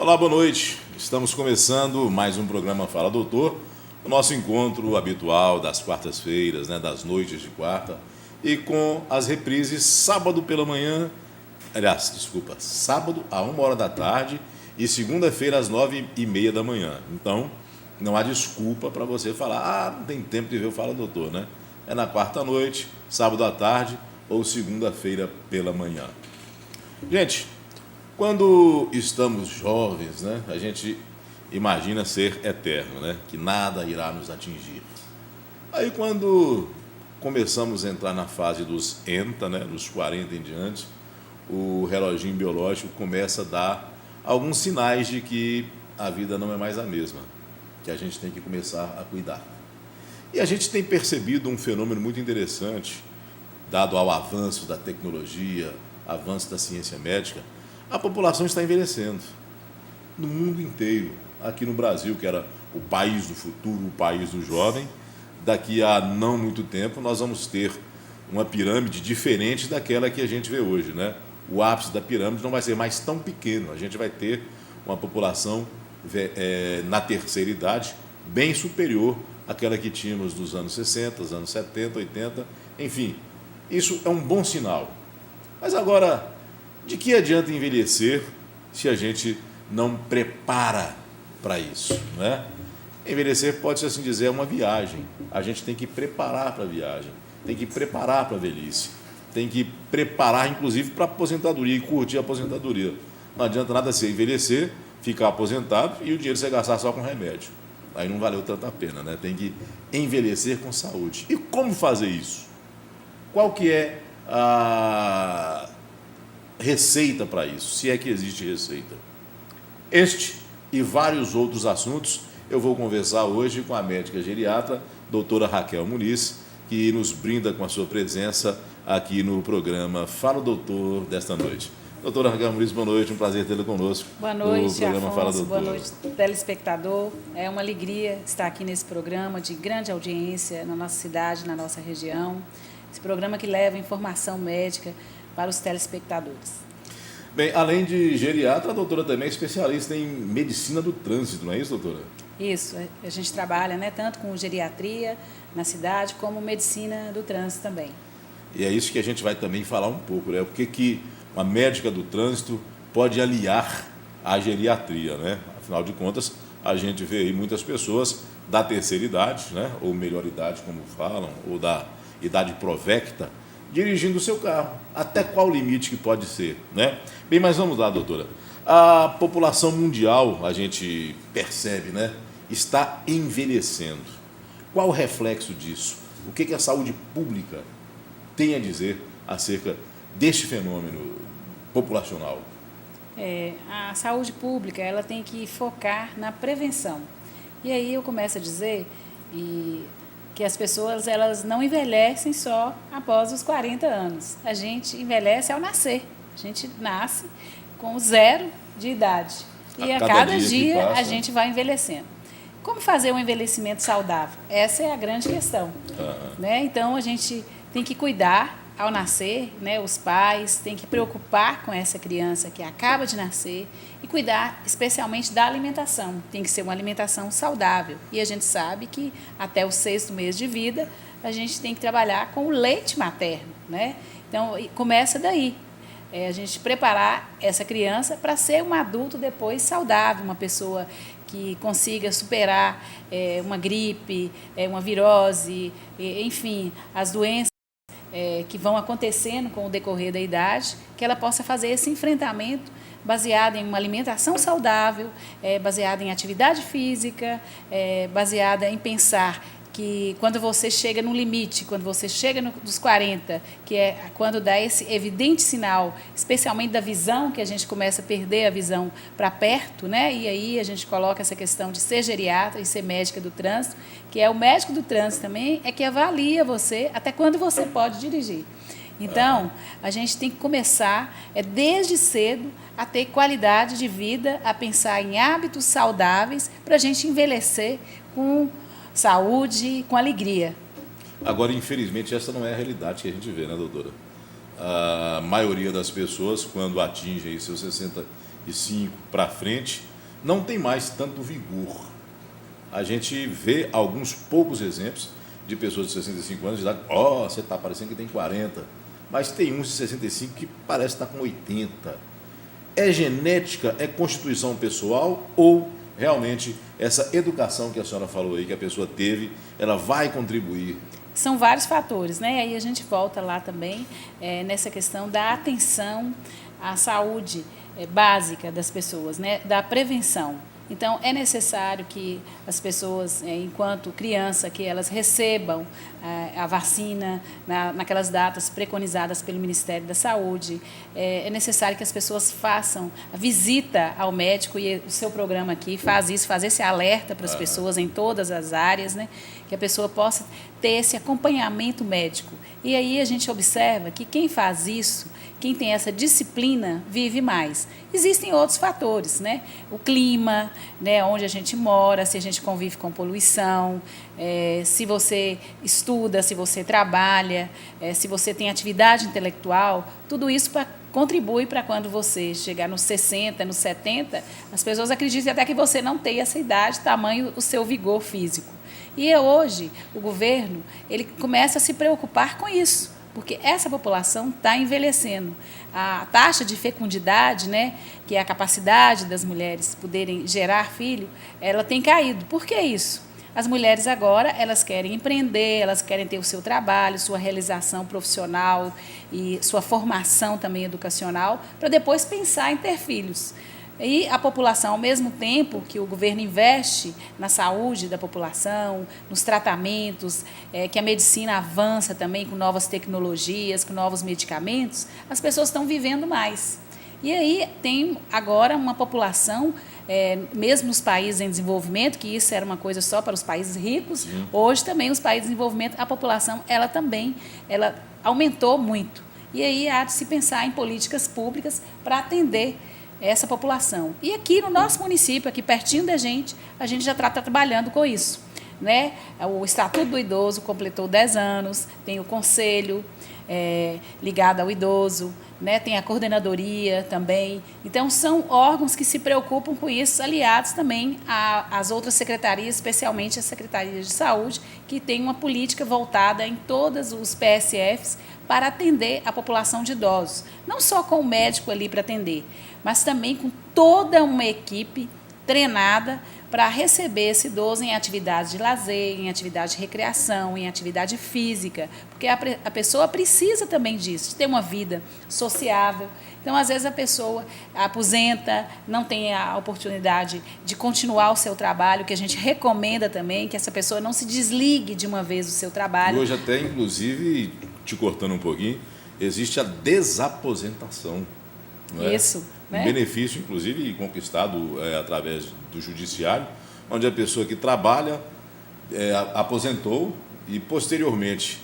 Olá, boa noite. Estamos começando mais um programa Fala Doutor, o nosso encontro habitual das quartas-feiras, das noites de quarta, e com as reprises sábado pela manhã, sábado a 1h da tarde e segunda-feira às 9h30 da manhã. Então, não há desculpa para você falar, não tem tempo de ver o Fala Doutor, né? É na quarta-noite, sábado à tarde ou segunda-feira pela manhã. Gente, quando estamos jovens, a gente imagina ser eterno, que nada irá nos atingir. Aí quando começamos a entrar na fase dos ENTA, dos 40 em diante, o reloginho biológico começa a dar alguns sinais de que a vida não é mais a mesma, que a gente tem que começar a cuidar. E a gente tem percebido um fenômeno muito interessante, dado ao avanço da tecnologia, avanço da ciência médica. A população está envelhecendo no mundo inteiro. Aqui no Brasil, que era o país do futuro, o país do jovem, daqui a não muito tempo nós vamos ter uma pirâmide diferente daquela que a gente vê hoje, O ápice da pirâmide não vai ser mais tão pequeno, a gente vai ter uma população na terceira idade bem superior àquela que tínhamos nos anos 60, nos anos 70, 80, enfim, isso é um bom sinal. Mas agora, de que adianta envelhecer se a gente não prepara para isso, Envelhecer, pode-se assim dizer, é uma viagem. A gente tem que preparar para a viagem, tem que preparar para a velhice, tem que preparar, inclusive, para a aposentadoria e curtir a aposentadoria. Não adianta nada você envelhecer, ficar aposentado e o dinheiro você gastar só com remédio. Aí não valeu tanta pena, Tem que envelhecer com saúde. E como fazer isso? Qual que é a receita para isso, se é que existe receita? Este e vários outros assuntos eu vou conversar hoje com a médica geriatra, doutora Raquel Muniz, que nos brinda com a sua presença aqui no programa Fala Doutor desta noite. Doutora Raquel Muniz, boa noite, um prazer tê-la conosco. Boa noite, no programa Afonso, Fala Doutor. boa noite, telespectador. É uma alegria estar aqui nesse programa de grande audiência na nossa cidade, na nossa região. Esse programa que leva informação médica para os telespectadores. Bem, além de geriatra, a doutora também é especialista em medicina do trânsito, não é isso, doutora? Isso, a gente trabalha tanto com geriatria na cidade, como medicina do trânsito também. E é isso que a gente vai também falar um pouco, O que uma médica do trânsito pode aliar à geriatria, Afinal de contas, a gente vê aí muitas pessoas da terceira idade, ou melhor idade, como falam, ou da idade provecta, dirigindo o seu carro. Até qual limite que pode ser, Bem, mas vamos lá, doutora. A população mundial, a gente percebe, está envelhecendo. Qual o reflexo disso? O que a saúde pública tem a dizer acerca deste fenômeno populacional? A saúde pública ela tem que focar na prevenção. E aí eu começo a dizer que as pessoas elas não envelhecem só após os 40 anos. A gente envelhece ao nascer. A gente nasce com 0 de idade. E a cada dia a gente vai envelhecendo. Como fazer um envelhecimento saudável? Essa é a grande questão. Então, a gente tem que cuidar ao nascer, os pais têm que preocupar com essa criança que acaba de nascer e cuidar especialmente da alimentação. Tem que ser uma alimentação saudável. E a gente sabe que até o 6º mês de vida, a gente tem que trabalhar com o leite materno, Então, começa daí. A gente preparar essa criança para ser um adulto depois saudável, uma pessoa que consiga superar uma gripe, uma virose, enfim, as doenças que vão acontecendo com o decorrer da idade, que ela possa fazer esse enfrentamento baseado em uma alimentação saudável, baseada em atividade física, baseada em pensar que quando você chega no limite, quando você chega dos 40, que é quando dá esse evidente sinal, especialmente da visão, que a gente começa a perder a visão para perto, E aí a gente coloca essa questão de ser geriatra e ser médica do trânsito, que é o médico do trânsito também, é que avalia você até quando você pode dirigir. Então, a gente tem que começar, desde cedo, a ter qualidade de vida, a pensar em hábitos saudáveis para a gente envelhecer com saúde, com alegria. Agora, infelizmente, essa não é a realidade que a gente vê, doutora? A maioria das pessoas, quando atinge aí seus 65 para frente, não tem mais tanto vigor. A gente vê alguns poucos exemplos de pessoas de 65 anos de idade. Você está parecendo que tem 40. Mas tem uns de 65 que parece estar com 80. É genética, é constituição pessoal ou realmente essa educação que a senhora falou aí, que a pessoa teve, ela vai contribuir? São vários fatores, né? Aí a gente volta lá também nessa questão da atenção à saúde básica das pessoas, né? Da prevenção. Então, é necessário que as pessoas, enquanto criança, que elas recebam a vacina naquelas datas preconizadas pelo Ministério da Saúde. É necessário que as pessoas façam a visita ao médico, e o seu programa aqui faz isso, faz esse alerta para as pessoas em todas as áreas, né? Que a pessoa possa ter esse acompanhamento médico. E aí a gente observa que quem faz isso, quem tem essa disciplina, vive mais. Existem outros fatores, né? O clima, né? Onde a gente mora, se a gente convive com poluição, se você estuda, se você trabalha, se você tem atividade intelectual, tudo isso contribui para quando você chegar nos 60, nos 70, as pessoas acreditam até que você não tem essa idade, tamanho o seu vigor físico. E hoje o governo ele começa a se preocupar com isso, porque essa população está envelhecendo. A taxa de fecundidade, né, que é a capacidade das mulheres poderem gerar filho, ela tem caído. Por que isso? As mulheres agora, elas querem empreender, elas querem ter o seu trabalho, sua realização profissional e sua formação também educacional, para depois pensar em ter filhos. E a população, ao mesmo tempo que o governo investe na saúde da população, nos tratamentos, que a medicina avança também com novas tecnologias, com novos medicamentos, as pessoas estão vivendo mais. E aí tem agora uma população, mesmo nos países em desenvolvimento, que isso era uma coisa só para os países ricos, hoje também os países em desenvolvimento, a população ela aumentou muito. E aí há de se pensar em políticas públicas para atender essa população. E aqui no nosso município, aqui pertinho da gente, a gente já está trabalhando com isso, né? O Estatuto do Idoso completou 10 anos, tem o conselho ligado ao idoso, né? Tem a coordenadoria também. Então, são órgãos que se preocupam com isso, aliados também às outras secretarias, especialmente a Secretaria de Saúde, que tem uma política voltada em todos os PSFs para atender a população de idosos. Não só com o médico ali para atender, mas também com toda uma equipe treinada para receber esse idoso em atividades de lazer, em atividade de recreação, em atividade física, porque a pessoa precisa também disso, de ter uma vida sociável. Então, às vezes, a pessoa aposenta, não tem a oportunidade de continuar o seu trabalho, que a gente recomenda também, que essa pessoa não se desligue de uma vez do seu trabalho. E hoje até, inclusive, te cortando um pouquinho, existe a desaposentação. Não é? Isso. Um benefício, inclusive, conquistado através do judiciário, onde a pessoa que trabalha aposentou e, posteriormente,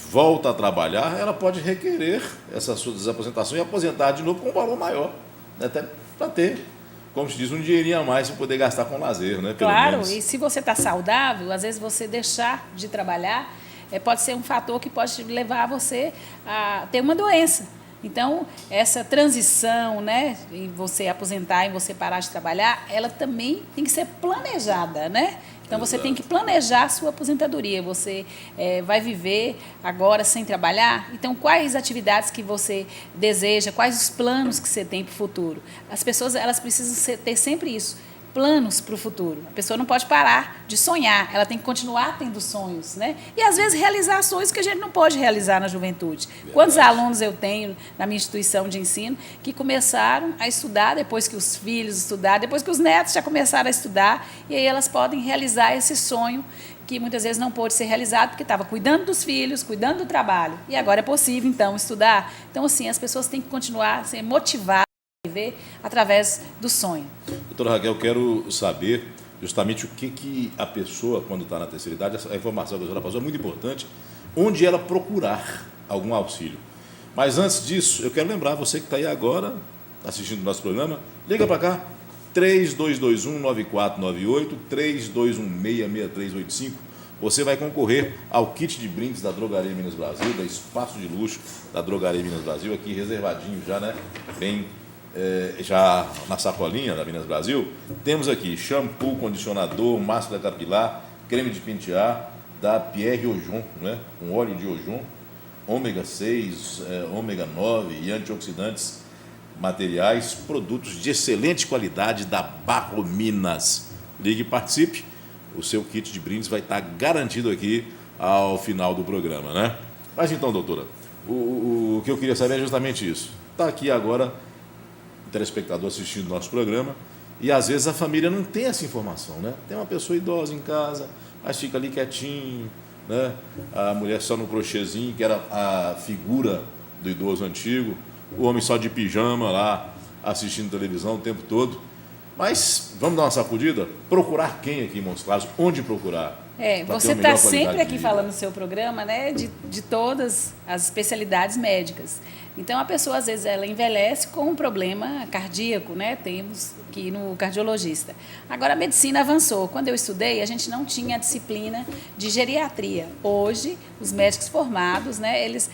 volta a trabalhar, ela pode requerer essa sua desaposentação e aposentar de novo com um valor maior, né? Até para ter, como se diz, um dinheirinho a mais para poder gastar com lazer. Né? Pelo claro, menos. E se você está saudável, às vezes você deixar de trabalhar pode ser um fator que pode levar você a ter uma doença. Então, essa transição, né, em você aposentar, em você parar de trabalhar, ela também tem que ser planejada, né? Então, você tem que planejar a sua aposentadoria. Você vai viver agora sem trabalhar? Então, quais atividades que você deseja? Quais os planos que você tem para o futuro? As pessoas elas precisam ter sempre isso. Planos para o futuro. A pessoa não pode parar de sonhar, ela tem que continuar tendo sonhos, né? E, às vezes, realizar sonhos que a gente não pode realizar na juventude. Verdade. Quantos alunos eu tenho na minha instituição de ensino que começaram a estudar depois que os filhos estudaram, depois que os netos já começaram a estudar, e aí elas podem realizar esse sonho que muitas vezes não pôde ser realizado porque estava cuidando dos filhos, cuidando do trabalho. E agora é possível, então, estudar. Então, assim, as pessoas têm que continuar a ser motivadas através do sonho. Doutora Raquel, eu quero saber justamente o que a pessoa, quando está na terceira idade, a informação que a senhora passou é muito importante, onde ela procurar algum auxílio. Mas antes disso, eu quero lembrar, você que está aí agora, assistindo o nosso programa, liga para cá, 3221-9498, 3216-6385. Você vai concorrer ao kit de brindes da Drogaria Minas Brasil, da Espaço de Luxo da Drogaria Minas Brasil, aqui reservadinho já, né? Bem já na sacolinha da Minas Brasil, temos aqui shampoo, condicionador, máscara capilar, creme de pentear da Pierre Rojon, né? Com óleo de Rojon, ômega 6, ômega 9 e antioxidantes materiais, produtos de excelente qualidade da Barrominas. Ligue e participe, o seu kit de brindes vai estar garantido aqui ao final do programa, né? Mas então, doutora, o que eu queria saber é justamente isso. Está aqui agora o telespectador assistindo o nosso programa e às vezes a família não tem essa informação, né? Tem uma pessoa idosa em casa, mas fica ali quietinho, né? A mulher só no crochêzinho, que era a figura do idoso antigo, o homem só de pijama lá, assistindo televisão o tempo todo. Mas vamos dar uma sacudida? Procurar quem aqui em Montes Claros? Onde procurar? Você está sempre aqui falando no seu programa, né, de todas as especialidades médicas. Então, a pessoa, às vezes, ela envelhece com um problema cardíaco, né? Temos que ir no cardiologista. Agora, a medicina avançou. Quando eu estudei, a gente não tinha a disciplina de geriatria. Hoje, os médicos formados, né, eles,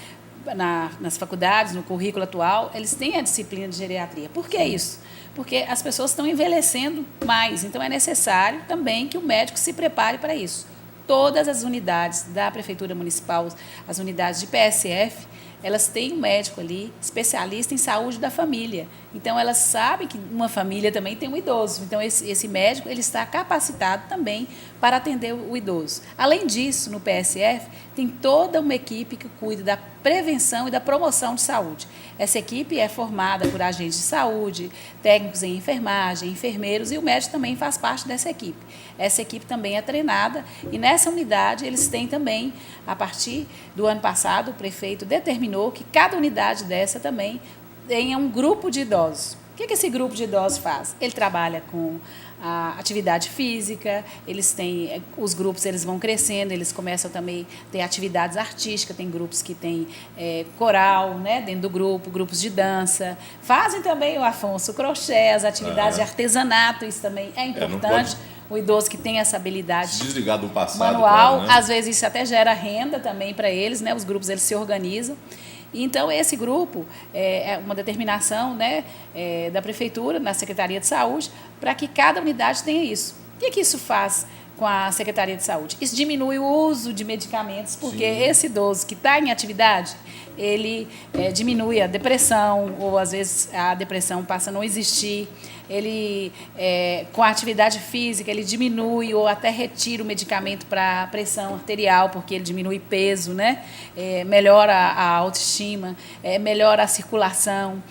nas faculdades, no currículo atual, eles têm a disciplina de geriatria. Por que isso? Porque as pessoas estão envelhecendo mais. Então, é necessário também que o médico se prepare para isso. Todas as unidades da Prefeitura Municipal, as unidades de PSF, elas têm um médico ali, especialista em saúde da família. Então, elas sabem que uma família também tem um idoso. Então, esse médico ele está capacitado também para atender o idoso. Além disso, no PSF, tem toda uma equipe que cuida da prevenção e da promoção de saúde. Essa equipe é formada por agentes de saúde, técnicos em enfermagem, enfermeiros, e o médico também faz parte dessa equipe. Essa equipe também é treinada e nessa unidade eles têm também, a partir do ano passado, o prefeito determinou que cada unidade dessa também tenha um grupo de idosos. O que esse grupo de idosos faz? Ele trabalha com a atividade física, eles têm, os grupos eles vão crescendo, eles começam também a ter atividades artísticas, tem grupos que têm coral, né, dentro do grupo, grupos de dança, fazem também, o Afonso, crochê, as atividades de artesanato, isso também é importante. O idoso que tem essa habilidade desligar do passado, manual, claro, né? Às vezes isso até gera renda também para eles, né? Os grupos eles se organizam. Então, esse grupo é uma determinação, né, da Prefeitura, na Secretaria de Saúde, para que cada unidade tenha isso. O que isso faz com a Secretaria de Saúde? Isso diminui o uso de medicamentos, porque esse idoso que está em atividade, ele diminui a depressão, ou às vezes a depressão passa a não existir. Ele, com a atividade física, ele diminui ou até retira o medicamento para pressão arterial, porque ele diminui peso, né? Melhora a autoestima, melhora a circulação,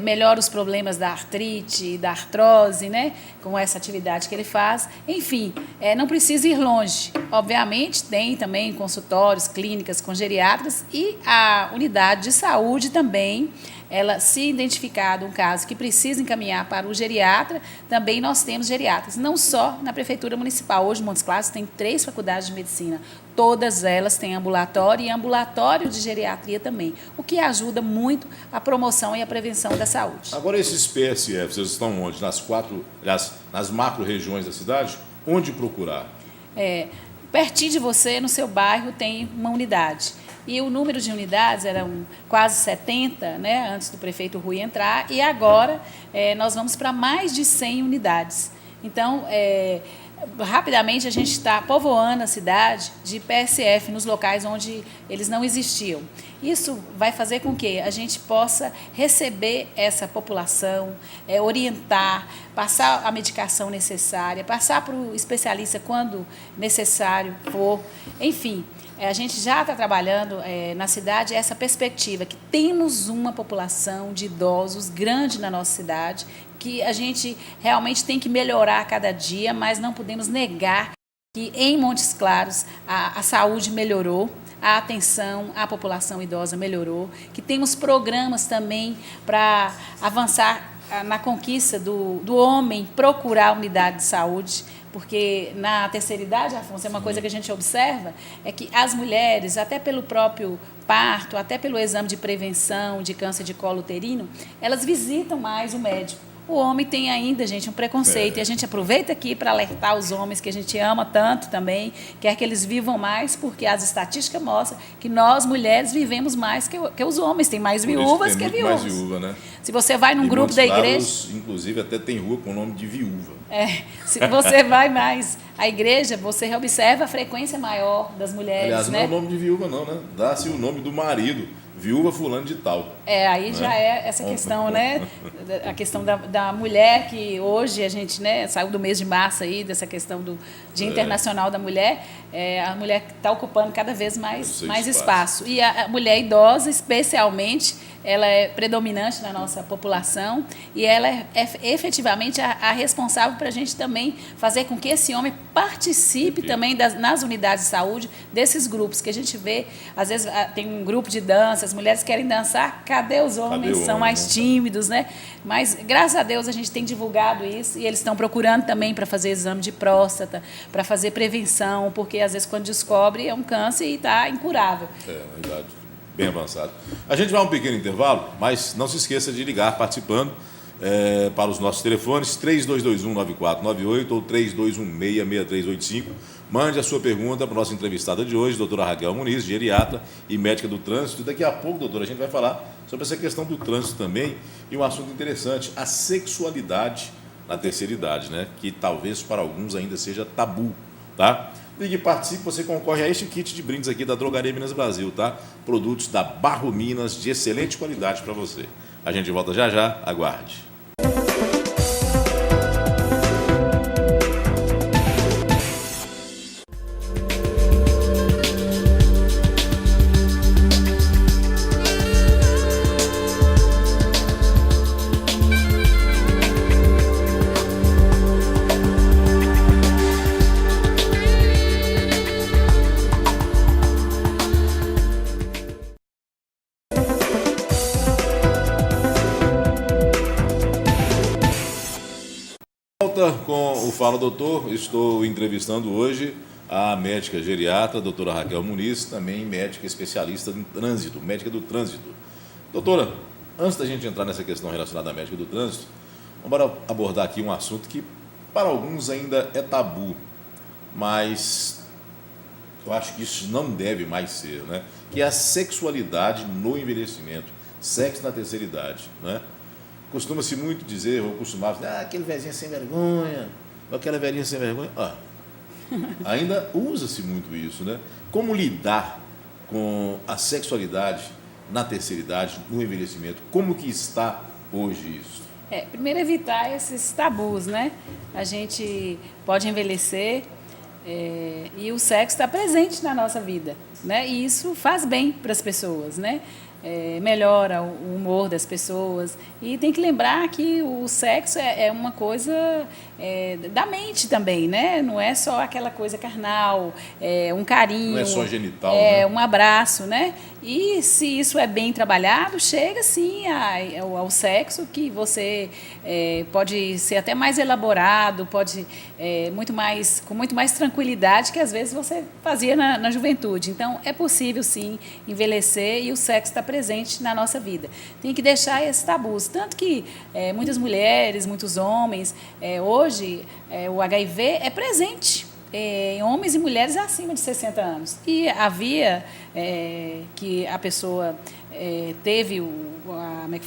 melhora os problemas da artrite, da artrose, né? Com essa atividade que ele faz. Enfim, não precisa ir longe. Obviamente, tem também consultórios, clínicas com geriatras e a unidade de saúde também. Ela, se identificado um caso que precisa encaminhar para o geriatra, também nós temos geriatras, não só na Prefeitura Municipal. Hoje, Montes Claros tem 3 faculdades de medicina, todas elas têm ambulatório e ambulatório de geriatria também, o que ajuda muito a promoção e a prevenção da saúde. Agora, esses PSFs, vocês estão onde? Nas macro-regiões da cidade? Onde procurar? Pertinho de você, no seu bairro, tem uma unidade. E o número de unidades eram quase 70, né, antes do prefeito Rui entrar, e agora nós vamos para mais de 100 unidades. Então, rapidamente a gente está povoando a cidade de PSF nos locais onde eles não existiam. Isso vai fazer com que a gente possa receber essa população, orientar, passar a medicação necessária, passar para o especialista quando necessário for, enfim. A gente já está trabalhando na cidade essa perspectiva, que temos uma população de idosos grande na nossa cidade, que a gente realmente tem que melhorar a cada dia, mas não podemos negar que em Montes Claros a saúde melhorou, a atenção à população idosa melhorou, que temos programas também para avançar na conquista do homem procurar a unidade de saúde, porque na terceira idade, Afonso, é uma coisa que a gente observa, é que as mulheres, até pelo próprio parto, até pelo exame de prevenção de câncer de colo uterino, elas visitam mais o médico. o homem tem ainda, gente, um preconceito. E a gente aproveita aqui para alertar os homens que a gente ama tanto também, quer que eles vivam mais, porque as estatísticas mostram que nós, mulheres, vivemos mais que os homens. Tem mais viúvas que viúvas. Mais viúva, né? Se você vai num grupo da igreja... Inclusive, até tem rua com o nome de viúva. Se você vai mais à igreja, você observa a frequência maior das mulheres. Aliás, né? não é o nome de viúva, não, né? Dá-se o nome do marido. Viúva fulano de tal. Aí já é essa questão, né? A questão da mulher, que hoje a gente, né, saiu do mês de março aí, dessa questão do Dia Internacional da Mulher, a mulher está ocupando cada vez mais espaço. E a mulher idosa, especialmente, ela é predominante na nossa população e ela é efetivamente a responsável para a gente também fazer com que esse homem participe também nas unidades de saúde, desses grupos que a gente vê. Às vezes tem um grupo de dança, as mulheres querem dançar, cadê os homens? São mais tímidos, né? Mas, graças a Deus, a gente tem divulgado isso e eles estão procurando também para fazer exame de próstata, para fazer prevenção, porque às vezes quando descobre é um câncer e está incurável. Na verdade. Bem avançado. A gente vai a um pequeno intervalo, mas não se esqueça de ligar participando para os nossos telefones 3221-9498 ou 3216-6385. Mande a sua pergunta para a nossa entrevistada de hoje, doutora Raquel Muniz, geriatra e médica do trânsito. Daqui a pouco, doutora, a gente vai falar sobre essa questão do trânsito também e um assunto interessante, a sexualidade na terceira idade, né? Que talvez para alguns ainda seja tabu, tá? Ligue e participe, você concorre a este kit de brindes aqui da Drogaria Minas Brasil, tá? Produtos da Barro Minas de excelente qualidade para você. A gente volta já já, aguarde. Com o Fala Doutor, estou entrevistando hoje a médica geriatra, a doutora Raquel Muniz, também médica especialista em trânsito, médica do trânsito. Doutora, antes da gente entrar nessa questão relacionada à médica do trânsito, vamos abordar aqui um assunto que para alguns ainda é tabu, mas eu acho que isso não deve mais ser, né? Que é a sexualidade no envelhecimento, sexo na terceira idade, né? Costuma-se muito dizer, ou costumava dizer, aquele velhinho sem vergonha, ou aquela velhinha sem vergonha. Ainda usa-se muito isso, né? Como lidar com a sexualidade na terceira idade, no envelhecimento? Como que está hoje isso? Primeiro, evitar esses tabus, né? A gente pode envelhecer e o sexo está presente na nossa vida, né? E isso faz bem para as pessoas, né? Melhora o humor das pessoas e tem que lembrar que o sexo é uma coisa da mente também, né? Não é só aquela coisa carnal, um carinho, não é só genital, né? Um abraço, né? E se isso é bem trabalhado, chega sim ao sexo que você pode ser até mais elaborado, pode com muito mais tranquilidade que às vezes você fazia na juventude. Então é possível sim envelhecer e o sexo está presente na nossa vida. Tem que deixar esses tabus. Tanto que muitas mulheres, muitos homens, hoje o HIV é presente em homens e mulheres acima de 60 anos. E havia que a pessoa teve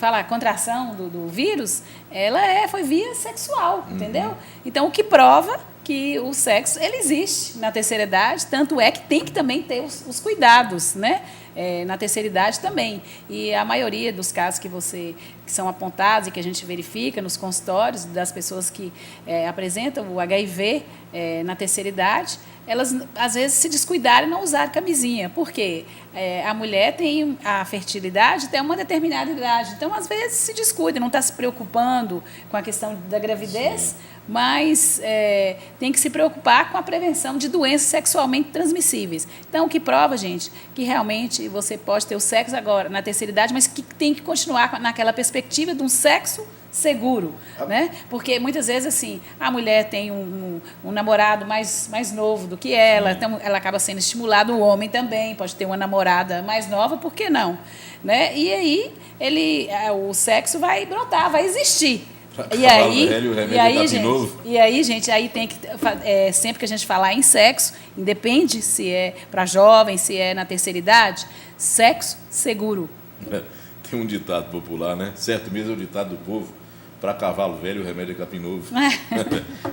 a contração do vírus, ela foi via sexual, entendeu? Então, o que prova que o sexo ele existe na terceira idade, tanto é que tem que também ter os cuidados, né? Na terceira idade também. E a maioria dos casos que são apontados e que a gente verifica nos consultórios das pessoas que apresentam o HIV na terceira idade, elas às vezes se descuidaram e não usaram camisinha. Por quê? A mulher tem a fertilidade até uma determinada idade. Então, às vezes, se descuida, não está se preocupando com a questão da gravidez, sim, mas tem que se preocupar com a prevenção de doenças sexualmente transmissíveis. Então, o que prova, gente, que realmente você pode ter o sexo agora na terceira idade, mas que tem que continuar naquela perspectiva de um sexo seguro, né? Porque muitas vezes assim a mulher tem um namorado mais novo do que ela, então ela acaba sendo estimulada. O homem também pode ter uma namorada mais nova, por que não, né? E aí o sexo vai brotar, vai existir, Para E cavalo aí, velho, o remédio e aí, é capim gente, novo. e aí, gente, aí tem que sempre que a gente falar em sexo, independe se é para jovem, se é na terceira idade, sexo seguro. Tem um ditado popular, né? Certo mesmo é o ditado do povo. Para cavalo velho, o remédio é capim novo.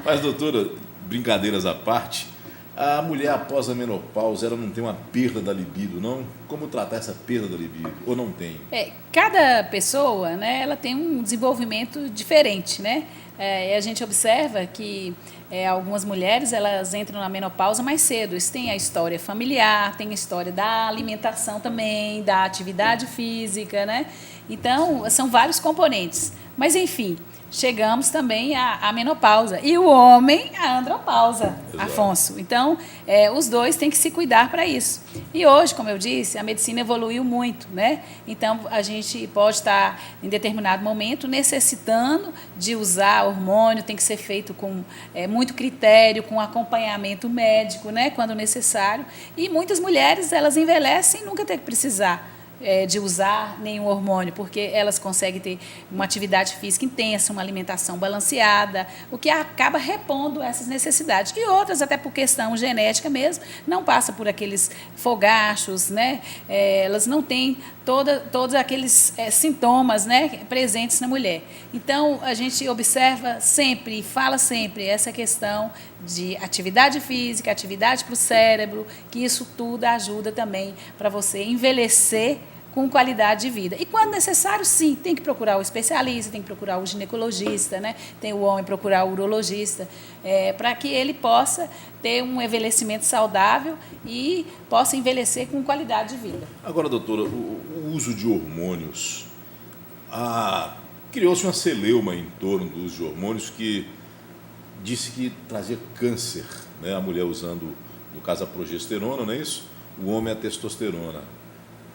Mas, doutora, brincadeiras à parte, a mulher após a menopausa, ela não tem uma perda da libido, não? Como tratar essa perda da libido? Ou não tem? Cada pessoa, né, ela tem um desenvolvimento diferente, né? E a gente observa que algumas mulheres elas entram na menopausa mais cedo. Isso tem a história familiar, tem a história da alimentação também, da atividade física, né? Então, são vários componentes. Mas, enfim, chegamos também à menopausa. E o homem, a andropausa, Exato. Afonso. Então, os dois têm que se cuidar para isso. E hoje, como eu disse, a medicina evoluiu muito, né? Então, a gente pode estar, em determinado momento, necessitando de usar hormônio, tem que ser feito com muito critério, com acompanhamento médico, né? Quando necessário. E muitas mulheres, elas envelhecem e nunca tem que precisar de usar nenhum hormônio, porque elas conseguem ter uma atividade física intensa, uma alimentação balanceada, o que acaba repondo essas necessidades. E outras, até por questão genética mesmo, não passa por aqueles fogachos, né? Elas não têm todos aqueles sintomas, né, presentes na mulher. Então, a gente observa sempre e fala sempre essa questão de atividade física, atividade para o cérebro, que isso tudo ajuda também para você envelhecer com qualidade de vida. E quando necessário, sim, tem que procurar o especialista, tem que procurar o ginecologista, né? Tem o homem procurar o urologista, para que ele possa ter um envelhecimento saudável e possa envelhecer com qualidade de vida. Agora, doutora, o uso de hormônios, criou-se uma celeuma em torno do uso de hormônios que disse que trazia câncer, né? A mulher usando, no caso, a progesterona, não é isso? O homem a testosterona.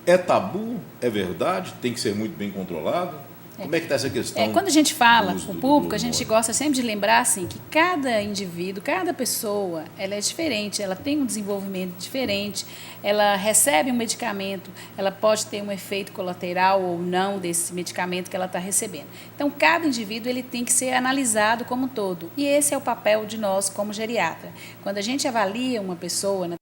É tabu? É verdade? Tem que ser muito bem controlado? Como é que está essa questão? Quando a gente fala do o público, a hormônio? gente gosta sempre de lembrar assim, que cada indivíduo, cada pessoa, ela é diferente, ela tem um desenvolvimento diferente, ela recebe um medicamento, ela pode ter um efeito colateral ou não desse medicamento que ela está recebendo. Então, cada indivíduo ele tem que ser analisado como um todo. E esse é o papel de nós como geriatra. Quando a gente avalia uma pessoa na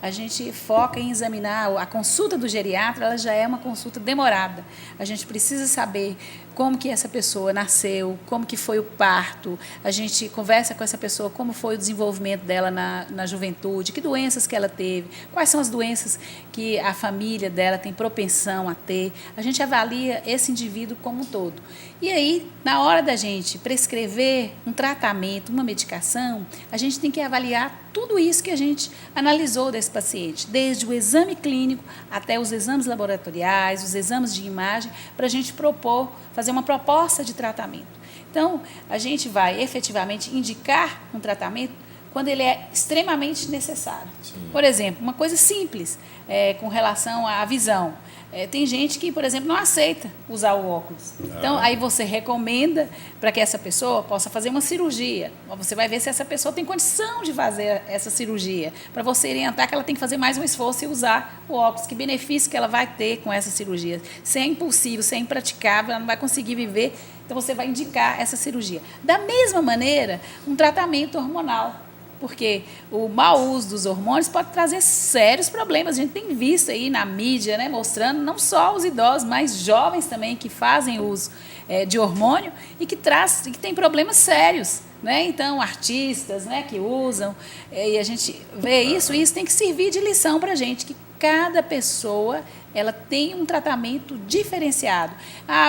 a gente foca em examinar a consulta do geriatra, ela já é uma consulta demorada. A gente precisa saber como que essa pessoa nasceu, como que foi o parto, a gente conversa com essa pessoa, como foi o desenvolvimento dela na juventude, que doenças que ela teve, quais são as doenças que a família dela tem propensão a ter. A gente avalia esse indivíduo como um todo. E aí, na hora da gente prescrever um tratamento, uma medicação, a gente tem que avaliar tudo isso que a gente analisou desse paciente, desde o exame clínico até os exames laboratoriais, os exames de imagem, para a gente fazer uma proposta de tratamento. Então, a gente vai efetivamente indicar um tratamento quando ele é extremamente necessário. Sim. Por exemplo, uma coisa simples com relação à visão. Tem gente que, por exemplo, não aceita usar o óculos. Então, aí você recomenda para que essa pessoa possa fazer uma cirurgia. Você vai ver se essa pessoa tem condição de fazer essa cirurgia. Para você orientar que ela tem que fazer mais um esforço e usar o óculos. Que benefício que ela vai ter com essa cirurgia. Se é impossível, se é impraticável, ela não vai conseguir viver. Então, você vai indicar essa cirurgia. Da mesma maneira, um tratamento hormonal. Porque o mau uso dos hormônios pode trazer sérios problemas. A gente tem visto aí na mídia, né, mostrando não só os idosos, mas jovens também que fazem uso de hormônio e que tem problemas sérios. Né? Então, artistas, né, que usam, e a gente vê isso, e isso tem que servir de lição para a gente, que cada pessoa ela tem um tratamento diferenciado.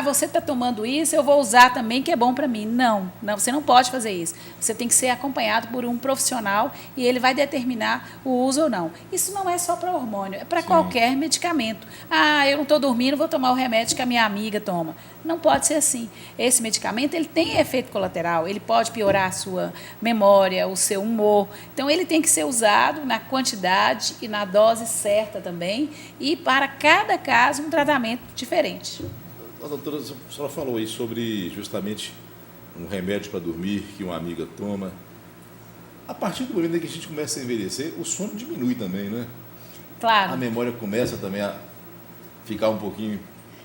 Você está tomando isso, eu vou usar também, que é bom para mim. Não, você não pode fazer isso. Você tem que ser acompanhado por um profissional e ele vai determinar o uso ou não. Isso não é só para hormônio, é para qualquer medicamento. Eu não estou dormindo, vou tomar o remédio que a minha amiga toma. Não pode ser assim. Esse medicamento ele tem efeito colateral, ele pode piorar a sua memória, o seu humor. Então, ele tem que ser usado na quantidade e na dose certa também, e para cada caso um tratamento diferente. A doutora, a senhora falou aí sobre justamente um remédio para dormir que uma amiga toma. A partir do momento em que a gente começa a envelhecer, o sono diminui também, né? Claro. A memória começa também a ficar um pouquinho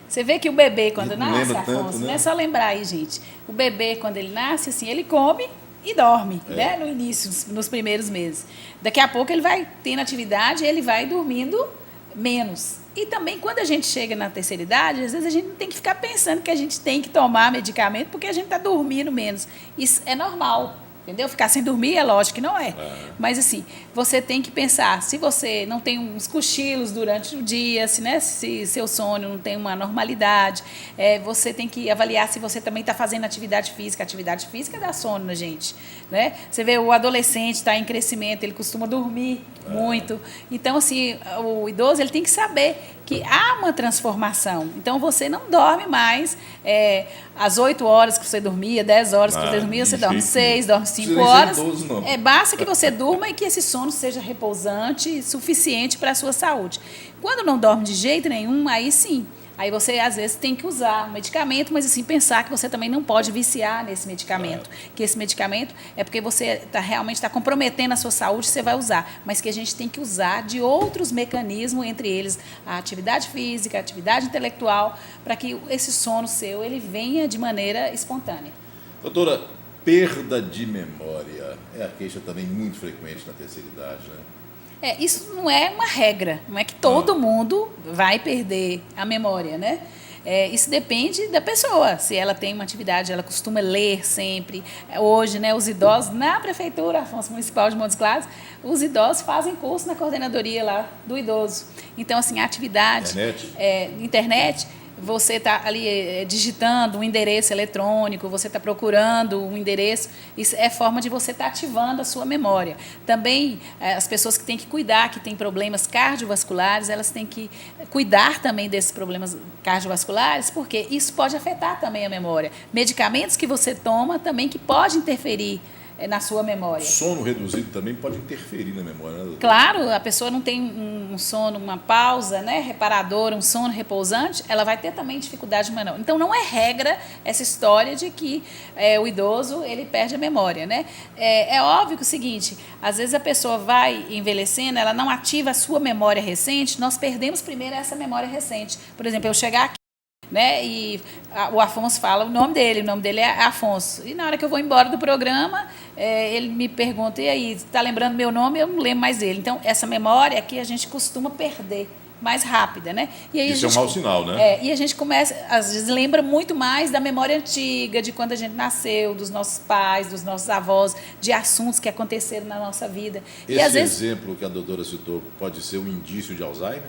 Você vê que o bebê, quando não nasce, lembra Afonso, tanto, né? não é só lembrar aí, gente. O bebê, quando ele nasce, assim, ele come e dorme, né? No início, nos primeiros meses. Daqui a pouco ele vai tendo atividade e ele vai dormindo menos. E também, quando a gente chega na terceira idade, às vezes a gente não tem que ficar pensando que a gente tem que tomar medicamento porque a gente está dormindo menos. Isso é normal. Entendeu? Ficar sem dormir é lógico que não é. Mas, assim, você tem que pensar, se você não tem uns cochilos durante o dia, se seu sono não tem uma normalidade, você tem que avaliar se você também está fazendo atividade física. Atividade física dá sono na gente. Né? Você vê o adolescente está em crescimento, ele costuma dormir muito. Então, assim, o idoso ele tem que saber que há uma transformação. Então, você não dorme mais às 8 horas que você dormia, 10 horas que você dormia, você dorme 6, dorme 5 horas. Basta que você durma e que esse sono seja repousante e suficiente para a sua saúde. Quando não dorme de jeito nenhum, aí sim. Aí você, às vezes, tem que usar medicamento, mas assim, pensar que você também não pode viciar nesse medicamento. Que esse medicamento é porque você realmente está comprometendo a sua saúde, você vai usar. Mas que a gente tem que usar de outros mecanismos, entre eles a atividade física, a atividade intelectual, para que esse sono seu ele venha de maneira espontânea. Doutora, perda de memória é a queixa também muito frequente na terceira idade, né? Isso não é uma regra, não é que todo mundo vai perder a memória, né? Isso depende da pessoa, se ela tem uma atividade, ela costuma ler sempre. Hoje, né, os idosos, na Prefeitura Afonso Municipal de Montes Claros, os idosos fazem curso na coordenadoria lá do idoso. Então, assim, a atividade, internet, você está ali digitando um endereço eletrônico, você está procurando um endereço, isso é forma de você estar ativando a sua memória. Também, as pessoas que têm que cuidar, que têm problemas cardiovasculares, elas têm que cuidar também desses problemas cardiovasculares, porque isso pode afetar também a memória. Medicamentos que você toma também que pode interferir na sua memória. Sono reduzido também pode interferir na memória, né, doutora? Claro, a pessoa não tem um sono, uma pausa, né, reparadora, um sono repousante, ela vai ter também dificuldade menor. Então, não é regra essa história de que o idoso ele perde a memória, né? É óbvio que é o seguinte, às vezes a pessoa vai envelhecendo, ela não ativa a sua memória recente, nós perdemos primeiro essa memória recente. Por exemplo, eu chegar aqui, né? E o Afonso fala o nome dele é Afonso. E na hora que eu vou embora do programa, ele me pergunta, e aí, está lembrando meu nome? Eu não lembro mais dele. Então, essa memória é que a gente costuma perder mais rápida, né? E aí isso é um mau sinal, né? E a gente começa, às vezes, lembra muito mais da memória antiga, de quando a gente nasceu, dos nossos pais, dos nossos avós, de assuntos que aconteceram na nossa vida. Esse exemplo que a doutora citou pode ser um indício de Alzheimer?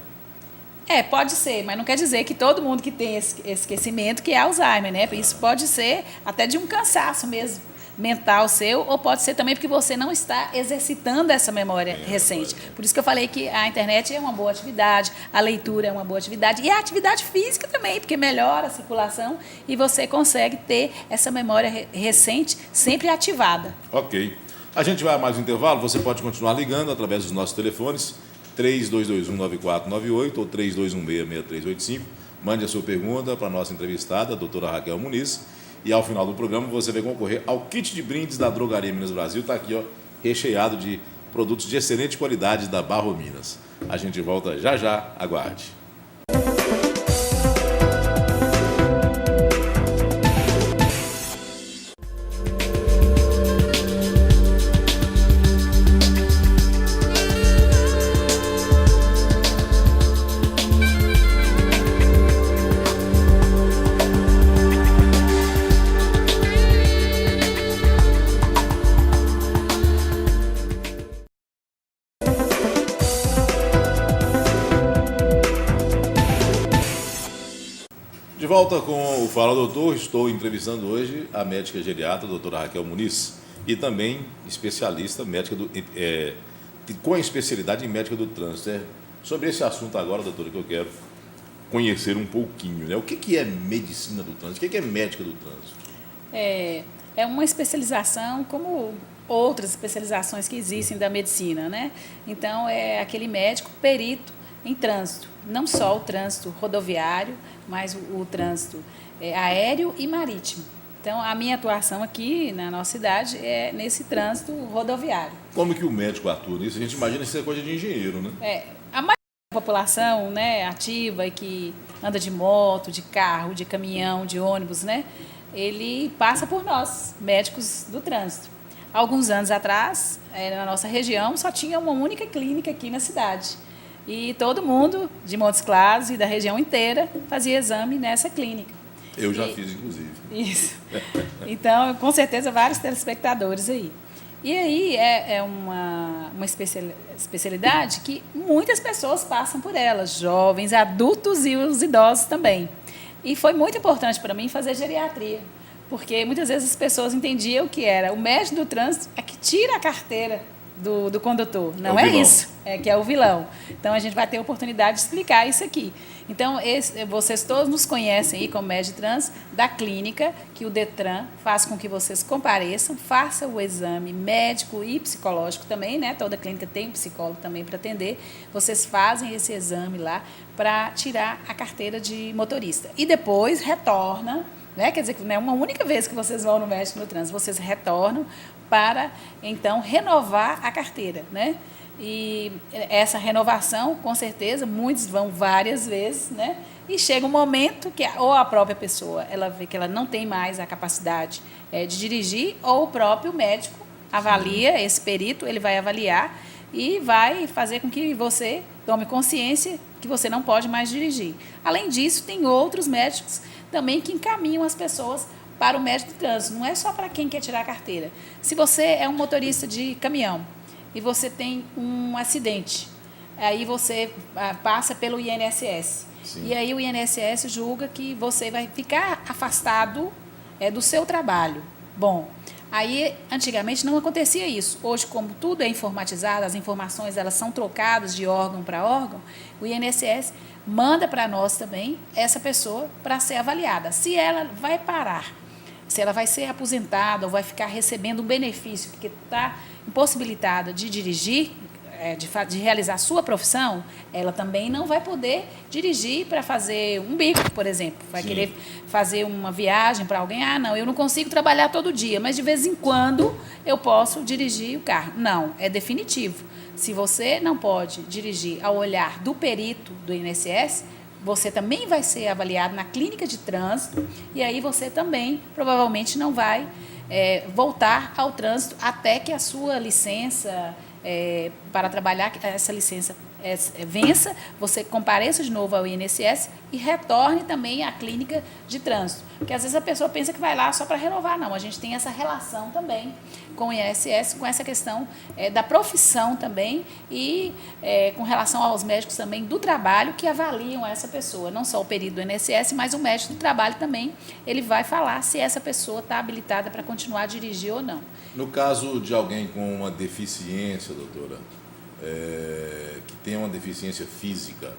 Pode ser, mas não quer dizer que todo mundo que tem esse esquecimento que é Alzheimer, né? Isso pode ser até de um cansaço mesmo mental seu, ou pode ser também porque você não está exercitando essa memória recente. Por isso que eu falei que a internet é uma boa atividade, a leitura é uma boa atividade, e a atividade física também, porque melhora a circulação e você consegue ter essa memória recente sempre ativada. Ok. A gente vai a mais um intervalo, você pode continuar ligando através dos nossos telefones, 3221-9498 ou 3216-6385. Mande a sua pergunta para a nossa entrevistada, a doutora Raquel Muniz. E ao final do programa você vai concorrer ao kit de brindes da Drogaria Minas Brasil. Está aqui, ó, recheado de produtos de excelente qualidade da Barro Minas. A gente volta já já, aguarde. De volta com o Fala Doutor, estou entrevistando hoje a médica geriatra, a doutora Raquel Muniz, e também especialista médica com a especialidade em médica do trânsito. Sobre esse assunto agora, doutora, que eu quero conhecer um pouquinho, né? O que é medicina do trânsito? O que é médica do trânsito? É uma especialização como outras especializações que existem da medicina, né? Então, é aquele médico perito em trânsito, não só o trânsito rodoviário, mas o trânsito aéreo e marítimo. Então, a minha atuação aqui na nossa cidade é nesse trânsito rodoviário. Como que o médico atua nisso? A gente imagina que isso é coisa de engenheiro, né? população, né, ativa e que anda de moto, de carro, de caminhão, de ônibus, né, ele passa por nós, médicos do trânsito. Alguns anos atrás, na nossa região, só tinha uma única clínica aqui na cidade. E todo mundo de Montes Claros e da região inteira fazia exame nessa clínica. Eu já fiz, inclusive. Isso. Então, com certeza, vários telespectadores aí. E aí é uma especialidade que muitas pessoas passam por ela, jovens, adultos e os idosos também. E foi muito importante para mim fazer geriatria, porque muitas vezes as pessoas entendiam que era o médico do trânsito é que tira a carteira do condutor. Não é isso, que é o vilão. Então, a gente vai ter a oportunidade de explicar isso aqui. Então, vocês todos nos conhecem aí como médico de trânsito da clínica, que o Detran faz com que vocês compareçam, façam o exame médico e psicológico também, né? Toda clínica tem um psicólogo também para atender. Vocês fazem esse exame lá para tirar a carteira de motorista. E depois retornam, né? Quer dizer que não é uma única vez que vocês vão no médico no trânsito, vocês retornam para, então, renovar a carteira, né? E essa renovação, com certeza, muitos vão várias vezes, né? E chega um momento que ou a própria pessoa ela vê que ela não tem mais a capacidade de dirigir, ou o próprio médico avalia, esse perito, ele vai avaliar e vai fazer com que você tome consciência que você não pode mais dirigir. Além disso, tem outros médicos também que encaminham as pessoas para o médico de trânsito. Não é só para quem quer tirar a carteira. Se você é um motorista de caminhão e você tem um acidente, aí você passa pelo INSS. Sim. E aí o INSS julga que você vai ficar afastado do seu trabalho. Bom, aí antigamente não acontecia isso. Hoje, como tudo é informatizado, as informações elas são trocadas de órgão para órgão, o INSS manda para nós também essa pessoa para ser avaliada. Se ela vai parar, se ela vai ser aposentada ou vai ficar recebendo um benefício porque está impossibilitada de dirigir, de realizar a sua profissão, ela também não vai poder dirigir para fazer um bico, por exemplo. Vai querer fazer uma viagem para alguém. Ah, não, eu não consigo trabalhar todo dia, mas de vez em quando eu posso dirigir o carro. Não, é definitivo. Se você não pode dirigir ao olhar do perito do INSS, você também vai ser avaliado na clínica de trânsito e aí você também provavelmente não vai voltar ao trânsito até que a sua licença para trabalhar, essa licença vença, você compareça de novo ao INSS e retorne também à clínica de trânsito. Porque às vezes a pessoa pensa que vai lá só para renovar. Não, a gente tem essa relação também com o INSS, com essa questão da profissão também e com relação aos médicos também do trabalho que avaliam essa pessoa. Não só o perito do INSS, mas o médico do trabalho também, ele vai falar se essa pessoa está habilitada para continuar a dirigir ou não. No caso de alguém com uma deficiência, doutora, que tem uma deficiência física,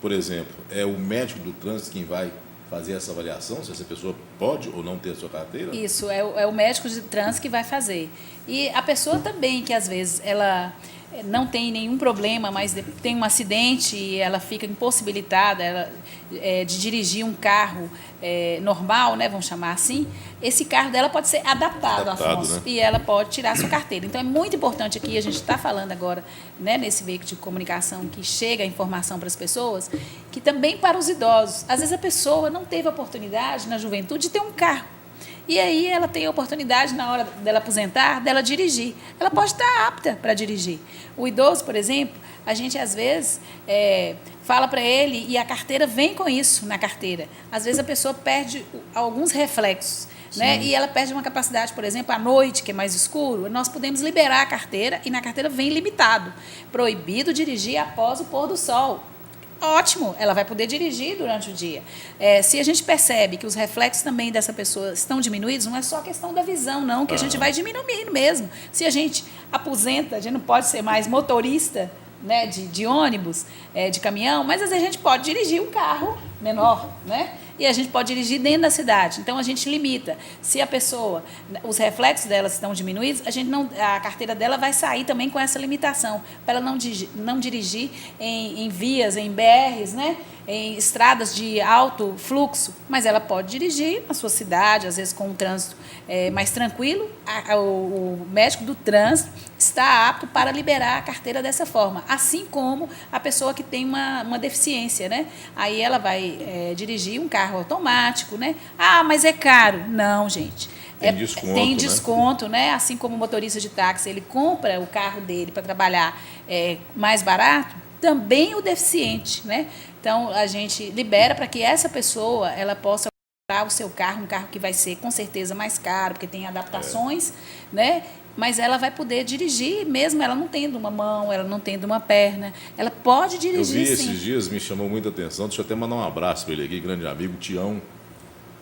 por exemplo, é o médico do trânsito quem vai fazer essa avaliação, se essa pessoa pode ou não ter a sua carteira? Isso, é o médico de trânsito que vai fazer. E a pessoa também, que às vezes ela não tem nenhum problema, mas tem um acidente e ela fica impossibilitada de dirigir um carro normal, né, vamos chamar assim, esse carro dela pode ser adaptado, Afonso, né? E ela pode tirar a sua carteira. Então, é muito importante aqui, a gente está falando agora, né, nesse veículo de comunicação que chega a informação para as pessoas, que também para os idosos. Às vezes a pessoa não teve a oportunidade na juventude de ter um carro. E aí ela tem a oportunidade, na hora dela aposentar, dela dirigir. Ela pode estar apta para dirigir. O idoso, por exemplo, a gente às vezes fala para ele e a carteira vem com isso na carteira. Às vezes a pessoa perde alguns reflexos, né? E ela perde uma capacidade, por exemplo, à noite, que é mais escuro, nós podemos liberar a carteira e na carteira vem limitado. Proibido dirigir após o pôr do sol. Ótimo, ela vai poder dirigir durante o dia. Se a gente percebe que os reflexos também dessa pessoa estão diminuídos, não é só questão da visão, não, que a gente vai diminuindo mesmo. Se a gente aposenta, a gente não pode ser mais motorista, né, de ônibus, de caminhão, mas às vezes a gente pode dirigir um carro menor, né? E a gente pode dirigir dentro da cidade. Então, a gente limita. Se a pessoa, os reflexos dela estão diminuídos, a carteira dela vai sair também com essa limitação, para ela não dirigir em vias, em BRs, né? em estradas de alto fluxo, mas ela pode dirigir na sua cidade, às vezes com um trânsito mais tranquilo. O médico do trânsito está apto para liberar a carteira dessa forma, assim como a pessoa que tem uma deficiência, né? Aí ela vai dirigir um carro automático, né? Ah, mas é caro. Não, gente. Tem desconto, né? Assim como o motorista de táxi, ele compra o carro dele para trabalhar mais barato, também o deficiente, né? Então, a gente libera para que essa pessoa ela possa comprar o seu carro, um carro que vai ser com certeza mais caro, porque tem adaptações, né? Mas ela vai poder dirigir, mesmo ela não tendo uma mão, ela não tendo uma perna, ela pode dirigir. Eu vi esses dias, me chamou muita atenção, deixa eu até mandar um abraço para ele aqui, grande amigo, Tião.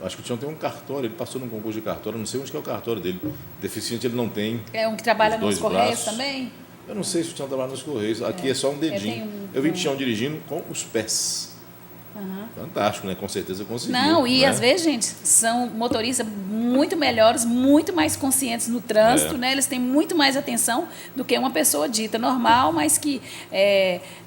Acho que o Tião tem um cartório, ele passou num concurso de cartório, não sei onde que é o cartório dele. Deficiente ele não tem. É um que trabalha nos Correios também? Eu não sei se o Tião trabalha nos Correios, aqui é só um dedinho. Eu vi o Tião dirigindo com os pés. Fantástico, né? Com certeza conseguiu. Não, e às vezes, gente, são motoristas muito melhores, muito mais conscientes no trânsito, né? Eles têm muito mais atenção do que uma pessoa dita normal, mas que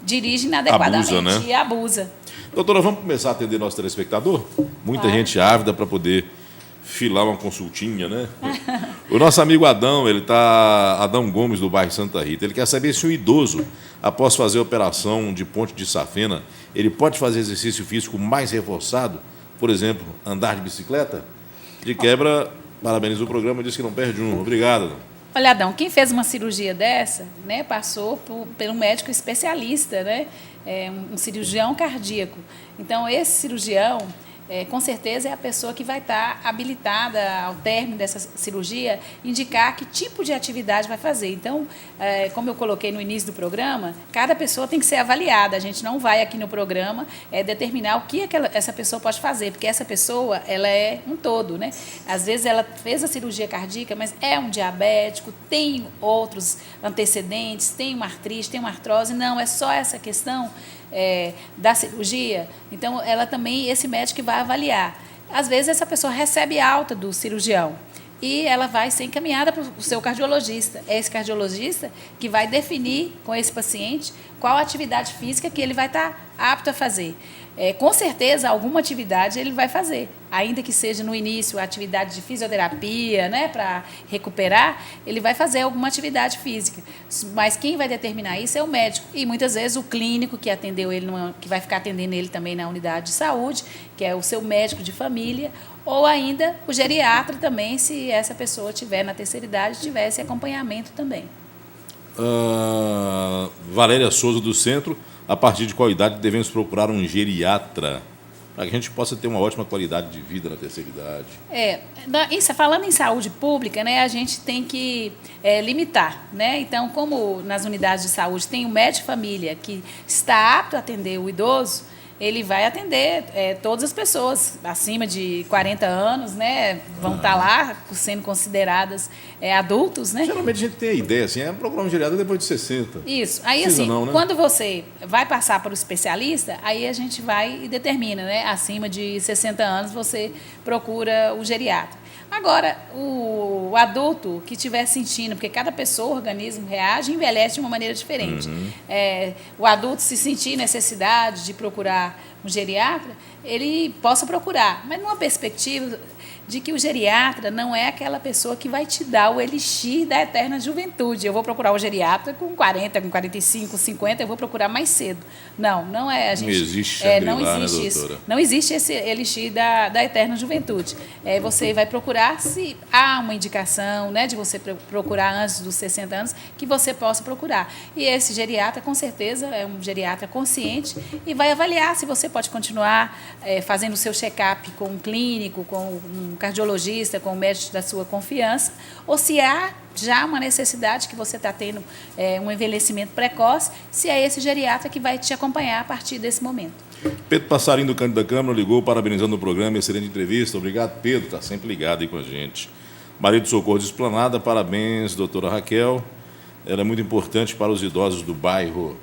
dirige inadequadamente abusa, né? E abusa. Doutora, vamos começar a atender nosso telespectador? Muita gente ávida para poder filar uma consultinha, né? O nosso amigo Adão, Adão Gomes, do bairro Santa Rita, ele quer saber se o idoso, após fazer a operação de ponte de safena, ele pode fazer exercício físico mais reforçado, por exemplo, andar de bicicleta? De quebra, parabeniza o programa, diz que não perde um. Obrigado, Adão. Olha, Adão, quem fez uma cirurgia dessa, né, passou por um médico especialista, né, um cirurgião cardíaco. Então, esse cirurgião, com certeza, é a pessoa que vai estar habilitada, ao término dessa cirurgia, indicar que tipo de atividade vai fazer. Então, como eu coloquei no início do programa, cada pessoa tem que ser avaliada. A gente não vai aqui no programa determinar o que essa pessoa pode fazer, porque essa pessoa ela é um todo, né? Às vezes ela fez a cirurgia cardíaca, mas é um diabético, tem outros antecedentes, tem uma artrite, tem uma artrose. Não, é só essa questão da cirurgia. Então, esse médico vai avaliar. Às vezes, essa pessoa recebe alta do cirurgião e ela vai ser encaminhada para o seu cardiologista. É esse cardiologista que vai definir com esse paciente qual atividade física que ele vai estar apto a fazer. Com certeza, alguma atividade ele vai fazer, ainda que seja no início a atividade de fisioterapia, né, para recuperar, ele vai fazer alguma atividade física. Mas quem vai determinar isso é o médico. E muitas vezes o clínico que atendeu ele, que vai ficar atendendo ele também na unidade de saúde, que é o seu médico de família, ou ainda o geriatra também, se essa pessoa tiver na terceira idade, tiver esse acompanhamento também. Valéria Souza, do Centro. A partir de qual idade devemos procurar um geriatra para que a gente possa ter uma ótima qualidade de vida na terceira idade? Falando em saúde pública, né, a gente tem que limitar, né? Então, como nas unidades de saúde tem um médico de família que está apto a atender o idoso, ele vai atender todas as pessoas acima de 40 anos, né? Vão estar lá sendo consideradas adultos, né? Geralmente a gente tem a ideia, assim, procurar um geriatra depois de 60. Isso. Aí, Precisa assim, não, né? quando você vai passar para o especialista, aí a gente vai e determina, né? Acima de 60 anos, você procura o geriatra. Agora, o adulto que estiver sentindo, porque cada pessoa, o organismo reage e envelhece de uma maneira diferente. O adulto, se sentir necessidade de procurar um geriatra, ele possa procurar, mas numa perspectiva de que o geriatra não é aquela pessoa que vai te dar o elixir da eterna juventude. Eu vou procurar o geriatra com 40, com 45, 50, eu vou procurar mais cedo. Não é. Não existe não existe né, isso. doutora? Não existe esse elixir da eterna juventude. Você vai procurar, se há uma indicação, né, de você procurar antes dos 60 anos, que você possa procurar. E esse geriatra, com certeza, é um geriatra consciente e vai avaliar se você pode continuar fazendo o seu check-up com um clínico, com um cardiologista, com um médico da sua confiança, ou se há já uma necessidade que você está tendo um envelhecimento precoce, se é esse geriatra que vai te acompanhar a partir desse momento. Pedro Passarinho, do Cândido da Câmara, ligou parabenizando o programa, excelente entrevista. Obrigado, Pedro, está sempre ligado aí com a gente. Maria do Socorro de Esplanada, parabéns, doutora Raquel. Ela é muito importante para os idosos do bairro.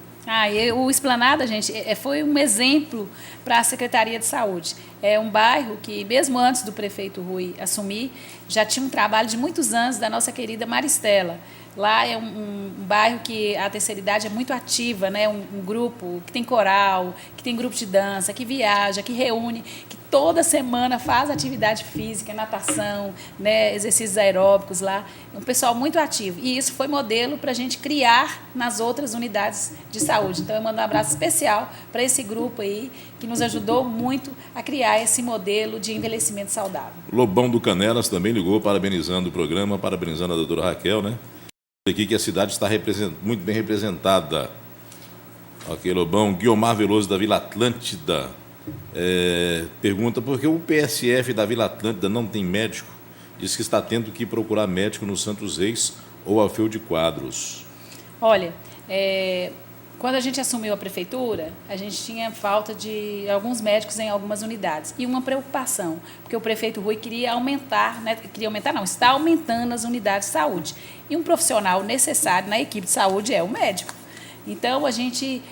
O Esplanada, gente, foi um exemplo para a Secretaria de Saúde. É um bairro que, mesmo antes do prefeito Rui assumir, já tinha um trabalho de muitos anos da nossa querida Maristela. Lá é um bairro que a terceira idade é muito ativa, né? Um grupo que tem coral, que tem grupo de dança, que viaja, que reúne, que toda semana faz atividade física, natação, né? Exercícios aeróbicos lá. É um pessoal muito ativo. E isso foi modelo para a gente criar nas outras unidades de saúde. Então, eu mando um abraço especial para esse grupo aí, que nos ajudou muito a criar esse modelo de envelhecimento saudável. Lobão do Canelas também ligou, parabenizando o programa, parabenizando a doutora Raquel, né? Aqui que a cidade está muito bem representada. Ok, Lobão. Guiomar Veloso, da Vila Atlântida, pergunta por que o PSF da Vila Atlântida não tem médico. Diz que está tendo que procurar médico no Santos Reis ou Alfeu de Quadros. Olha, quando a gente assumiu a prefeitura, a gente tinha falta de alguns médicos em algumas unidades. E uma preocupação, porque o prefeito Rui queria aumentar, né, está aumentando as unidades de saúde. E um profissional necessário na equipe de saúde é o médico. Então, a gente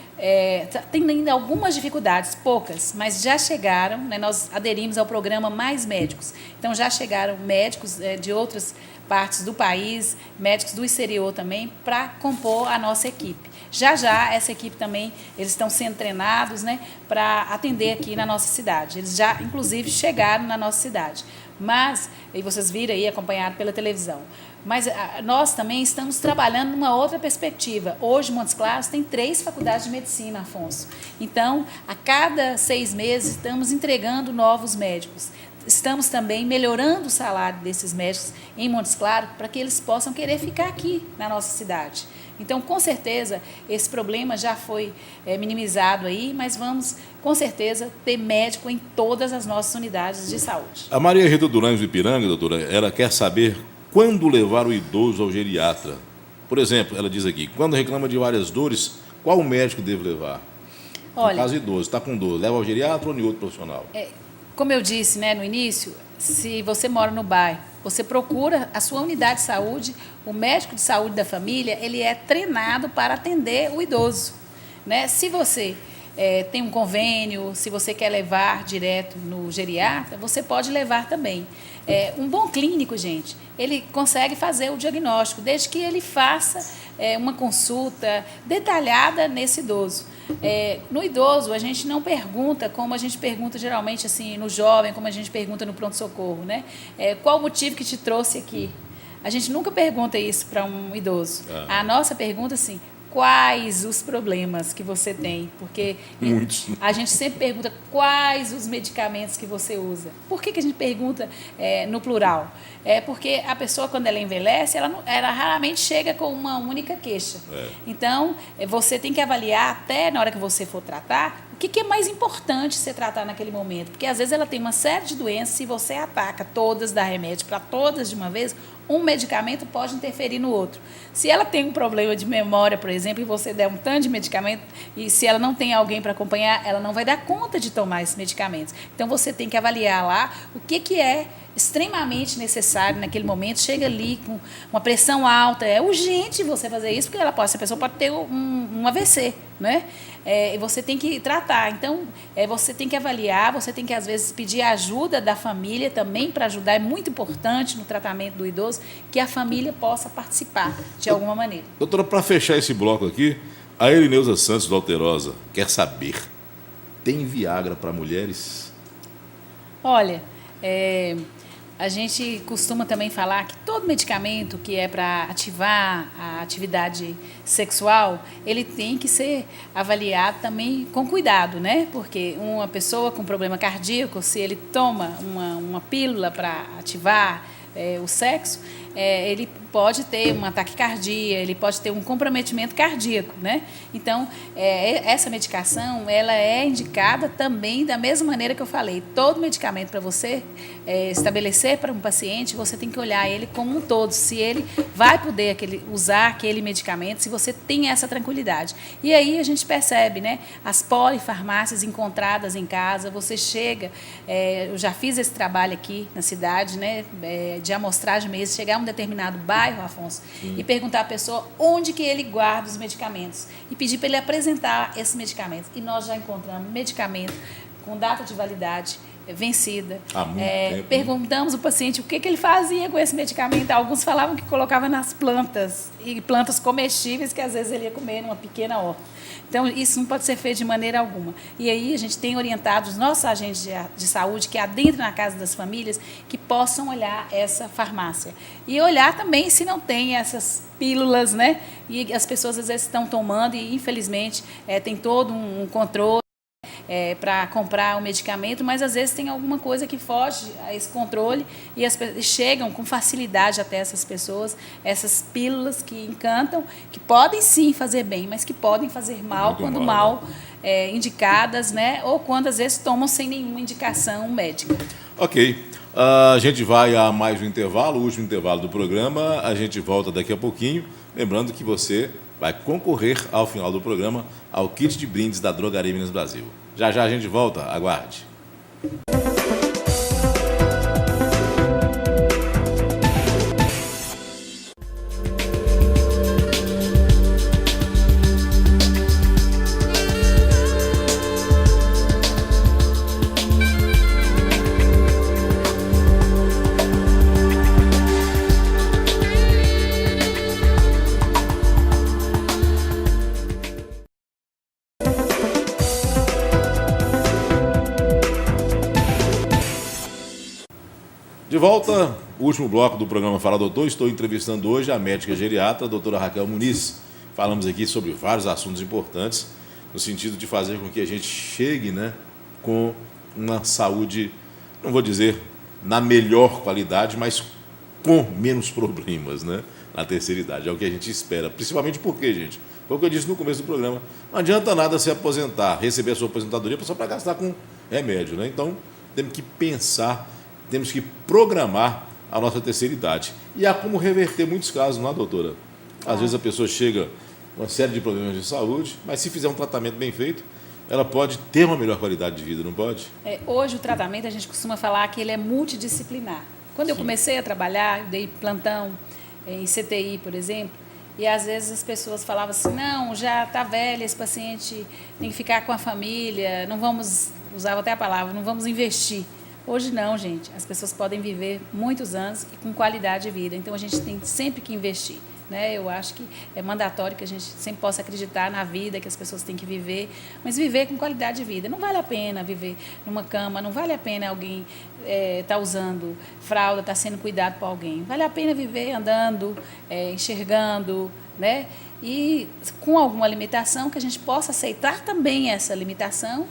tem ainda algumas dificuldades, poucas, mas já chegaram, né, nós aderimos ao programa Mais Médicos. Então, já chegaram médicos de outras partes do país, médicos do exterior também, para compor a nossa equipe. Já essa equipe também, eles estão sendo treinados, né, para atender aqui na nossa cidade. Eles já, inclusive, chegaram na nossa cidade. Mas, e vocês viram aí, acompanhado pela televisão, mas nós também estamos trabalhando numa outra perspectiva. Hoje, Montes Claros tem 3 faculdades de medicina, Afonso. Então, a cada 6 meses, estamos entregando novos médicos. Estamos também melhorando o salário desses médicos em Montes Claros para que eles possam querer ficar aqui na nossa cidade. Então, com certeza, esse problema já foi minimizado aí, mas vamos, com certeza, ter médico em todas as nossas unidades de saúde. A Maria Rita Durães do Ipiranga, doutora, ela quer saber quando levar o idoso ao geriatra. Por exemplo, ela diz aqui, quando reclama de várias dores, qual médico deve levar? Olha, no caso idoso, está com dor, leva ao geriatra ou em outro profissional? Como eu disse, né, no início, se você mora no bairro, você procura a sua unidade de saúde, o médico de saúde da família, ele é treinado para atender o idoso, né? Se você tem um convênio, se você quer levar direto no geriatra, você pode levar também. Um bom clínico, gente, ele consegue fazer o diagnóstico, desde que ele faça uma consulta detalhada nesse idoso. No idoso, a gente não pergunta como a gente pergunta geralmente assim, no jovem, como a gente pergunta no pronto-socorro, né? Qual o motivo que te trouxe aqui? A gente nunca pergunta isso para um idoso. A nossa pergunta, assim, quais os problemas que você tem? Porque muitos. A gente sempre pergunta quais os medicamentos que você usa. Por que a gente pergunta no plural? Porque a pessoa, quando ela envelhece, ela raramente chega com uma única queixa. Então, você tem que avaliar, até na hora que você for tratar, o que é mais importante você tratar naquele momento. Porque, às vezes, ela tem uma série de doenças, se você ataca todas, dá remédio para todas de uma vez, um medicamento pode interferir no outro. Se ela tem um problema de memória, por exemplo, e você der um tanto de medicamento, e se ela não tem alguém para acompanhar, ela não vai dar conta de tomar esses medicamentos. Então, você tem que avaliar lá o que é extremamente necessário naquele momento. Chega ali com uma pressão alta, é urgente você fazer isso, porque essa pessoa pode ter um AVC, né? E você tem que tratar. Então, você tem que avaliar, você tem que, às vezes, pedir ajuda da família também para ajudar. É muito importante no tratamento do idoso que a família possa participar de alguma maneira. Doutora, para fechar esse bloco aqui, a Elineuza Santos do Alterosa quer saber, tem Viagra para mulheres? Olha, a gente costuma também falar que todo medicamento que é para ativar a atividade sexual, ele tem que ser avaliado também com cuidado, né? Porque uma pessoa com problema cardíaco, se ele toma uma pílula para ativar o sexo, ele pode ter uma taquicardia, ele pode ter um comprometimento cardíaco, né? Então, essa medicação, ela é indicada também da mesma maneira que eu falei. Todo medicamento para você estabelecer para um paciente, você tem que olhar ele como um todo, se ele vai poder usar aquele medicamento, se você tem essa tranquilidade. E aí a gente percebe, né? As polifarmácias encontradas em casa, você chega, eu já fiz esse trabalho aqui na cidade, né? De amostragem mesmo, chegar a um determinado bairro, Afonso, e perguntar à pessoa onde que ele guarda os medicamentos e pedir para ele apresentar esses medicamentos. E nós já encontramos medicamento com data de validade vencida. Há muito tempo. Perguntamos ao paciente o que ele fazia com esse medicamento. Alguns falavam que colocava nas plantas, e plantas comestíveis que às vezes ele ia comer numa pequena horta. Então, isso não pode ser feito de maneira alguma. E aí a gente tem orientado os nossos agentes de saúde que adentram na casa das famílias que possam olhar essa farmácia. E olhar também se não tem essas pílulas, né? E as pessoas às vezes estão tomando e, infelizmente, tem todo um controle para comprar o medicamento, mas às vezes tem alguma coisa que foge a esse controle e chegam com facilidade até essas pessoas, essas pílulas que encantam, que podem sim fazer bem, mas que podem fazer mal Muito quando mal, indicadas, né? Ou quando às vezes tomam sem nenhuma indicação médica. Ok. A gente vai a mais um intervalo, o último intervalo do programa. A gente volta daqui a pouquinho. Lembrando que você vai concorrer ao final do programa ao kit de brindes da Drogaria Minas Brasil. Já já a gente volta, aguarde. De volta, o último bloco do programa Fala Doutor. Estou entrevistando hoje a médica geriatra, a doutora Raquel Muniz. Falamos aqui sobre vários assuntos importantes, no sentido de fazer com que a gente chegue, né, com uma saúde, não vou dizer na melhor qualidade, mas com menos problemas, né, na terceira idade. É o que a gente espera. Principalmente porque, gente, foi o que eu disse no começo do programa, não adianta nada se aposentar, receber a sua aposentadoria só para gastar com remédio, né? Então, temos que pensar, temos que programar a nossa terceira idade. E há como reverter muitos casos, não é, doutora? Às vezes a pessoa chega com uma série de problemas de saúde, mas se fizer um tratamento bem feito, ela pode ter uma melhor qualidade de vida, não pode? Hoje o tratamento, a gente costuma falar que ele é multidisciplinar. Quando eu comecei a trabalhar, eu dei plantão em CTI, por exemplo, e às vezes as pessoas falavam assim, não, já está velho, esse paciente tem que ficar com a família, não vamos, usava até a palavra, não vamos investir. Hoje não, gente. As pessoas podem viver muitos anos e com qualidade de vida. Então, a gente tem sempre que investir, né? Eu acho que é mandatório que a gente sempre possa acreditar na vida que as pessoas têm que viver, mas viver com qualidade de vida. Não vale a pena viver numa cama, não vale a pena alguém estar usando fralda, estar sendo cuidado por alguém. Vale a pena viver andando, enxergando, né? E com alguma limitação, que a gente possa aceitar também essa limitação,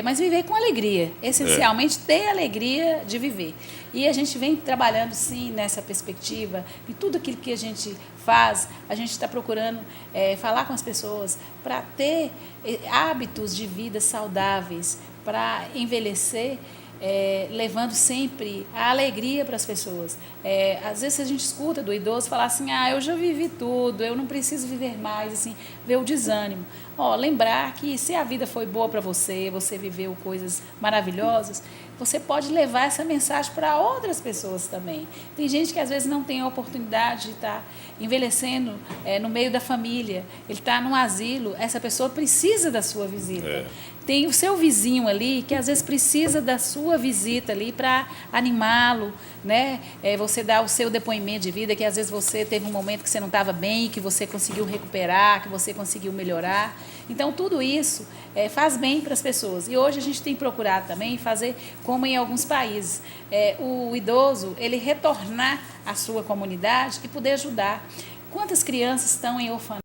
mas viver com alegria, essencialmente ter alegria de viver. E a gente vem trabalhando, sim, nessa perspectiva, e tudo aquilo que a gente faz, a gente está procurando falar com as pessoas para ter hábitos de vida saudáveis, para envelhecer, levando sempre a alegria para as pessoas. Às vezes a gente escuta do idoso falar assim, eu já vivi tudo, eu não preciso viver mais, assim, ver o desânimo. Lembrar que se a vida foi boa para você, você viveu coisas maravilhosas, você pode levar essa mensagem para outras pessoas também. Tem gente que às vezes não tem a oportunidade de estar envelhecendo no meio da família, ele está num asilo, essa pessoa precisa da sua visita. Tem o seu vizinho ali que às vezes precisa da sua visita ali para animá-lo, né? Você dá o seu depoimento de vida, que às vezes você teve um momento que você não estava bem, que você conseguiu recuperar, que você conseguiu melhorar. Então, tudo isso faz bem para as pessoas. E hoje a gente tem procurado também fazer como em alguns países. O idoso, ele retornar à sua comunidade e poder ajudar. Quantas crianças estão em orfanato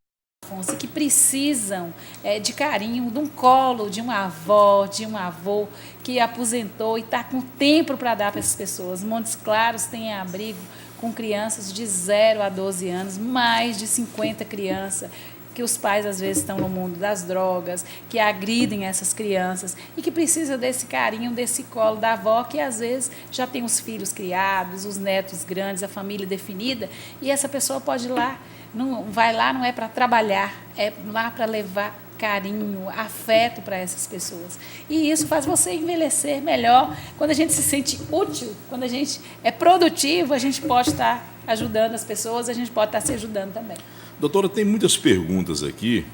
que precisam de carinho, de um colo, de uma avó, de um avô que aposentou e está com tempo para dar para essas pessoas. Montes Claros tem abrigo com crianças de 0 a 12 anos, mais de 50 crianças, que os pais às vezes estão no mundo das drogas, que agridem essas crianças e que precisa desse carinho, desse colo da avó, que às vezes já tem os filhos criados, os netos grandes, a família definida, e essa pessoa pode ir lá, não vai lá, não é para trabalhar, é lá para levar carinho, afeto para essas pessoas. E isso faz você envelhecer melhor. Quando a gente se sente útil, quando a gente é produtivo, a gente pode estar ajudando as pessoas, a gente pode estar se ajudando também. Doutora, tem muitas perguntas aqui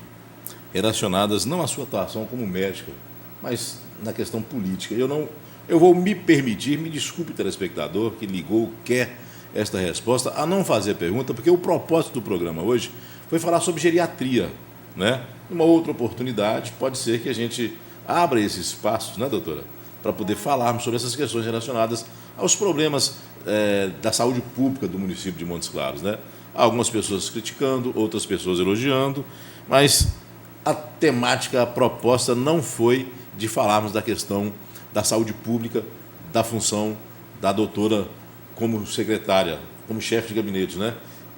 relacionadas não à sua atuação como médica, mas na questão política. Eu não Eu vou me permitir, me desculpe, telespectador que ligou, quer esta resposta, a não fazer pergunta, porque o propósito do programa hoje foi falar sobre geriatria, né? Uma outra oportunidade, pode ser que a gente abra esse espaço, né, doutora, para poder falarmos sobre essas questões relacionadas aos problemas da saúde pública do município de Montes Claros, né? Algumas pessoas criticando, outras pessoas elogiando, mas a temática, a proposta não foi de falarmos da questão da saúde pública, da função da doutora como secretária, como chefe de gabinete, né?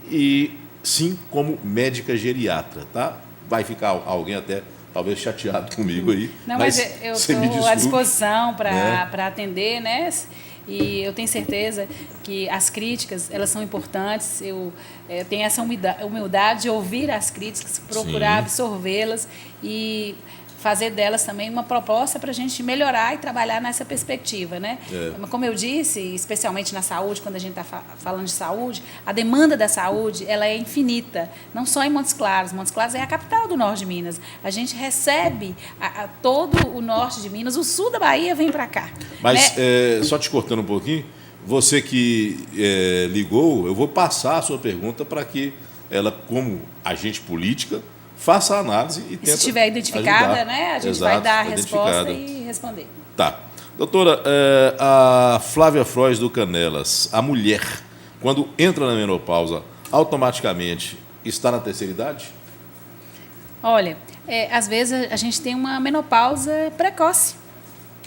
E sim como médica geriatra, tá? Vai ficar alguém até talvez chateado comigo aí. Não, mas eu estou à disposição para né? atender, né? E eu tenho certeza que as críticas, elas são importantes. Eu tenho essa humildade de ouvir as críticas, procurar absorvê-las e fazer delas também uma proposta para a gente melhorar e trabalhar nessa perspectiva, né? Como eu disse, especialmente na saúde, quando a gente está falando de saúde, a demanda da saúde ela é infinita, não só em Montes Claros. Montes Claros é a capital do norte de Minas. A gente recebe todo o norte de Minas, o sul da Bahia vem para cá. Mas, né? Só te cortando um pouquinho, você que ligou, eu vou passar a sua pergunta para que ela, como agente política, faça a análise e tenta se estiver identificada, ajudar. né, a gente Exato, vai dar a resposta e responder. Tá. Doutora, a Flávia Frois do Canelas, a mulher, quando entra na menopausa, automaticamente está na terceira idade? Olha, às vezes a gente tem uma menopausa precoce,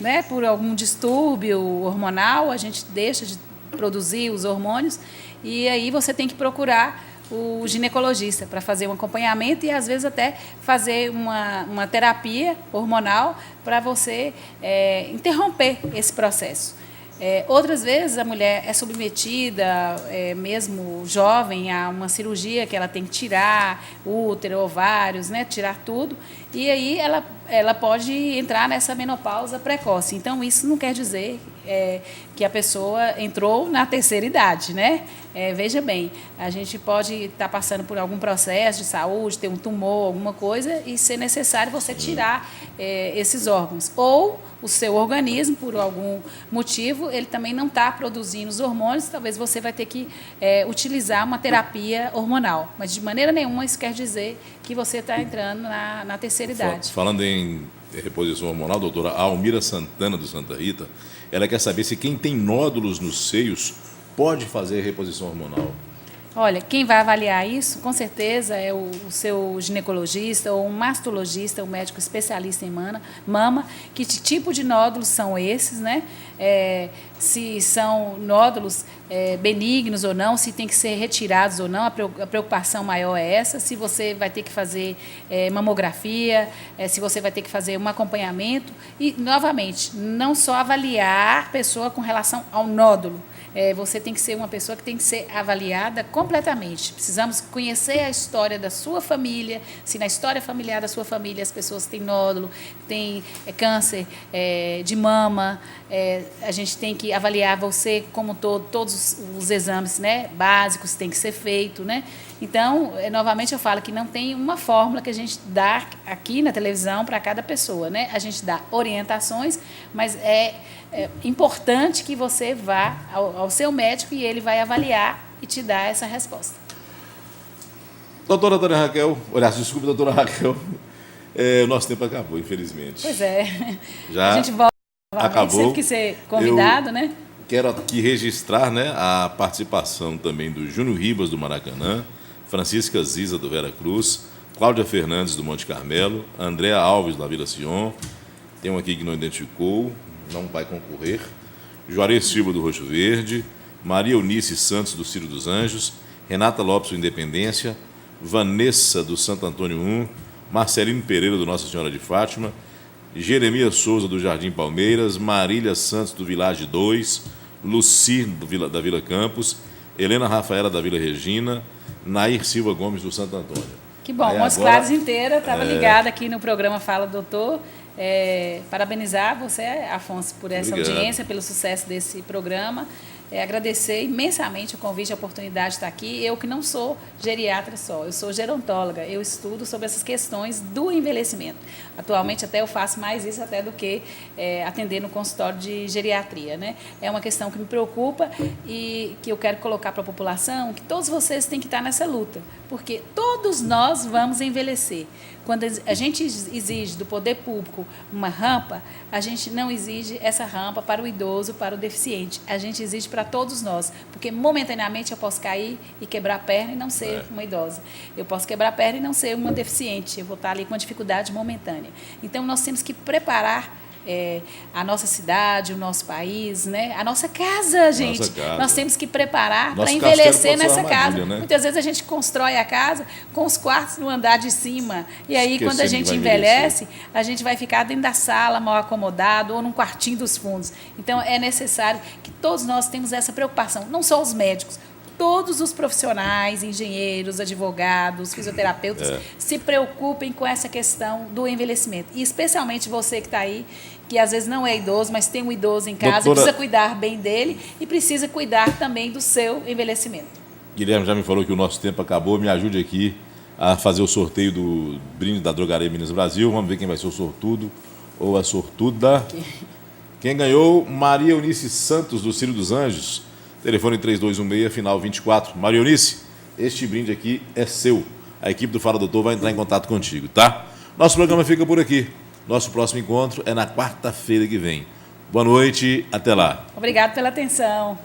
né, por algum distúrbio hormonal, a gente deixa de produzir os hormônios e aí você tem que procurar o ginecologista para fazer um acompanhamento e, às vezes, até fazer uma terapia hormonal para você interromper esse processo. Outras vezes, a mulher é submetida, mesmo jovem, a uma cirurgia que ela tem que tirar útero, ovários, né, tirar tudo, e aí ela pode entrar nessa menopausa precoce. Então, isso não quer dizer que a pessoa entrou na terceira idade, né? Veja bem, a gente pode estar passando por algum processo de saúde, ter um tumor, alguma coisa, e ser necessário você tirar esses órgãos. Ou o seu organismo, por algum motivo, ele também não está produzindo os hormônios, talvez você vai ter que utilizar uma terapia hormonal. Mas, de maneira nenhuma, isso quer dizer que você está entrando na terceira idade. Falando em reposição hormonal, doutora Almira Santana, do Santa Rita, ela quer saber se quem tem nódulos nos seios pode fazer reposição hormonal. Olha, quem vai avaliar isso, com certeza, é o seu ginecologista ou um mastologista, um médico especialista em mama, que tipo de nódulos são esses, né? Se são nódulos benignos ou não, se tem que ser retirados ou não, a preocupação maior é essa, se você vai ter que fazer mamografia, se você vai ter que fazer um acompanhamento e, novamente, não só avaliar a pessoa com relação ao nódulo, você tem que ser uma pessoa que tem que ser avaliada completamente. Precisamos conhecer a história da sua família, se na história familiar da sua família as pessoas têm nódulo, têm câncer de mama, a gente tem que avaliar você como todos os exames, né, básicos têm que ser feitos, né? Então, novamente eu falo que não tem uma fórmula que a gente dá aqui na televisão para cada pessoa, né? A gente dá orientações, mas é importante que você vá ao seu médico e ele vai avaliar e te dar essa resposta. Doutora Raquel, desculpe, doutora Raquel, o nosso tempo acabou, infelizmente. Pois é. Já a gente volta acabou. Sempre que ser convidado, né? Quero aqui registrar, né, a participação também do Júnior Ribas, do Maracanã, Francisca Ziza, do Vera Cruz, Cláudia Fernandes, do Monte Carmelo, Andréa Alves, da Vila Sion, tem um aqui que não identificou, não vai concorrer, Juarez Silva, do Roxo Verde, Maria Eunice Santos, do Ciro dos Anjos, Renata Lopes, do Independência, Vanessa, do Santo Antônio 1, Marcelino Pereira, do Nossa Senhora de Fátima, Jeremias Souza, do Jardim Palmeiras, Marília Santos, do Village 2, Luci, da Vila Campos, Helena Rafaela, da Vila Regina, Nair Silva Gomes, do Santo Antônio. Que bom, Montes Claros inteira estava ligada aqui no programa Fala Doutor. Parabenizar você, Afonso, por essa audiência, pelo sucesso desse programa. agradecer imensamente o convite, a oportunidade de estar aqui. Eu que não sou geriatra só, eu sou gerontóloga, eu estudo sobre essas questões do envelhecimento. Atualmente até eu faço mais isso até do que atender no consultório de geriatria, né? É uma questão que me preocupa e que eu quero colocar para a população, que todos vocês têm que estar nessa luta, porque todos nós vamos envelhecer. Quando a gente exige do poder público uma rampa, a gente não exige essa rampa para o idoso, para o deficiente. A gente exige para todos nós, porque momentaneamente eu posso cair e quebrar a perna e não ser uma idosa. Eu posso quebrar a perna e não ser uma deficiente. Eu vou estar ali com uma dificuldade momentânea. Então, nós temos que preparar a nossa cidade, o nosso país, né? A nossa casa, gente. Nossa casa. Nós temos que preparar para envelhecer nessa casa. Né? Muitas vezes a gente constrói a casa com os quartos no andar de cima. E aí, quando a gente envelhece, a gente vai ficar dentro da sala, mal acomodado, ou num quartinho dos fundos. Então, é necessário que todos nós tenhamos essa preocupação, não só os médicos, todos os profissionais, engenheiros, advogados, fisioterapeutas, se preocupem com essa questão do envelhecimento. E especialmente você que está aí, que às vezes não é idoso, mas tem um idoso em casa, doutora, precisa cuidar bem dele e precisa cuidar também do seu envelhecimento. Guilherme já me falou que o nosso tempo acabou. Me ajude aqui a fazer o sorteio do brinde da Drogaria Minas Brasil. Vamos ver quem vai ser o sortudo ou a sortuda. Quem ganhou, Maria Eunice Santos, do Círio dos Anjos. Telefone 3216, final 24. Maria Eunice, este brinde aqui é seu. A equipe do Fala Doutor vai entrar em contato contigo, tá? Nosso programa fica por aqui. Nosso próximo encontro é na quarta-feira que vem. Boa noite, até lá. Obrigado pela atenção.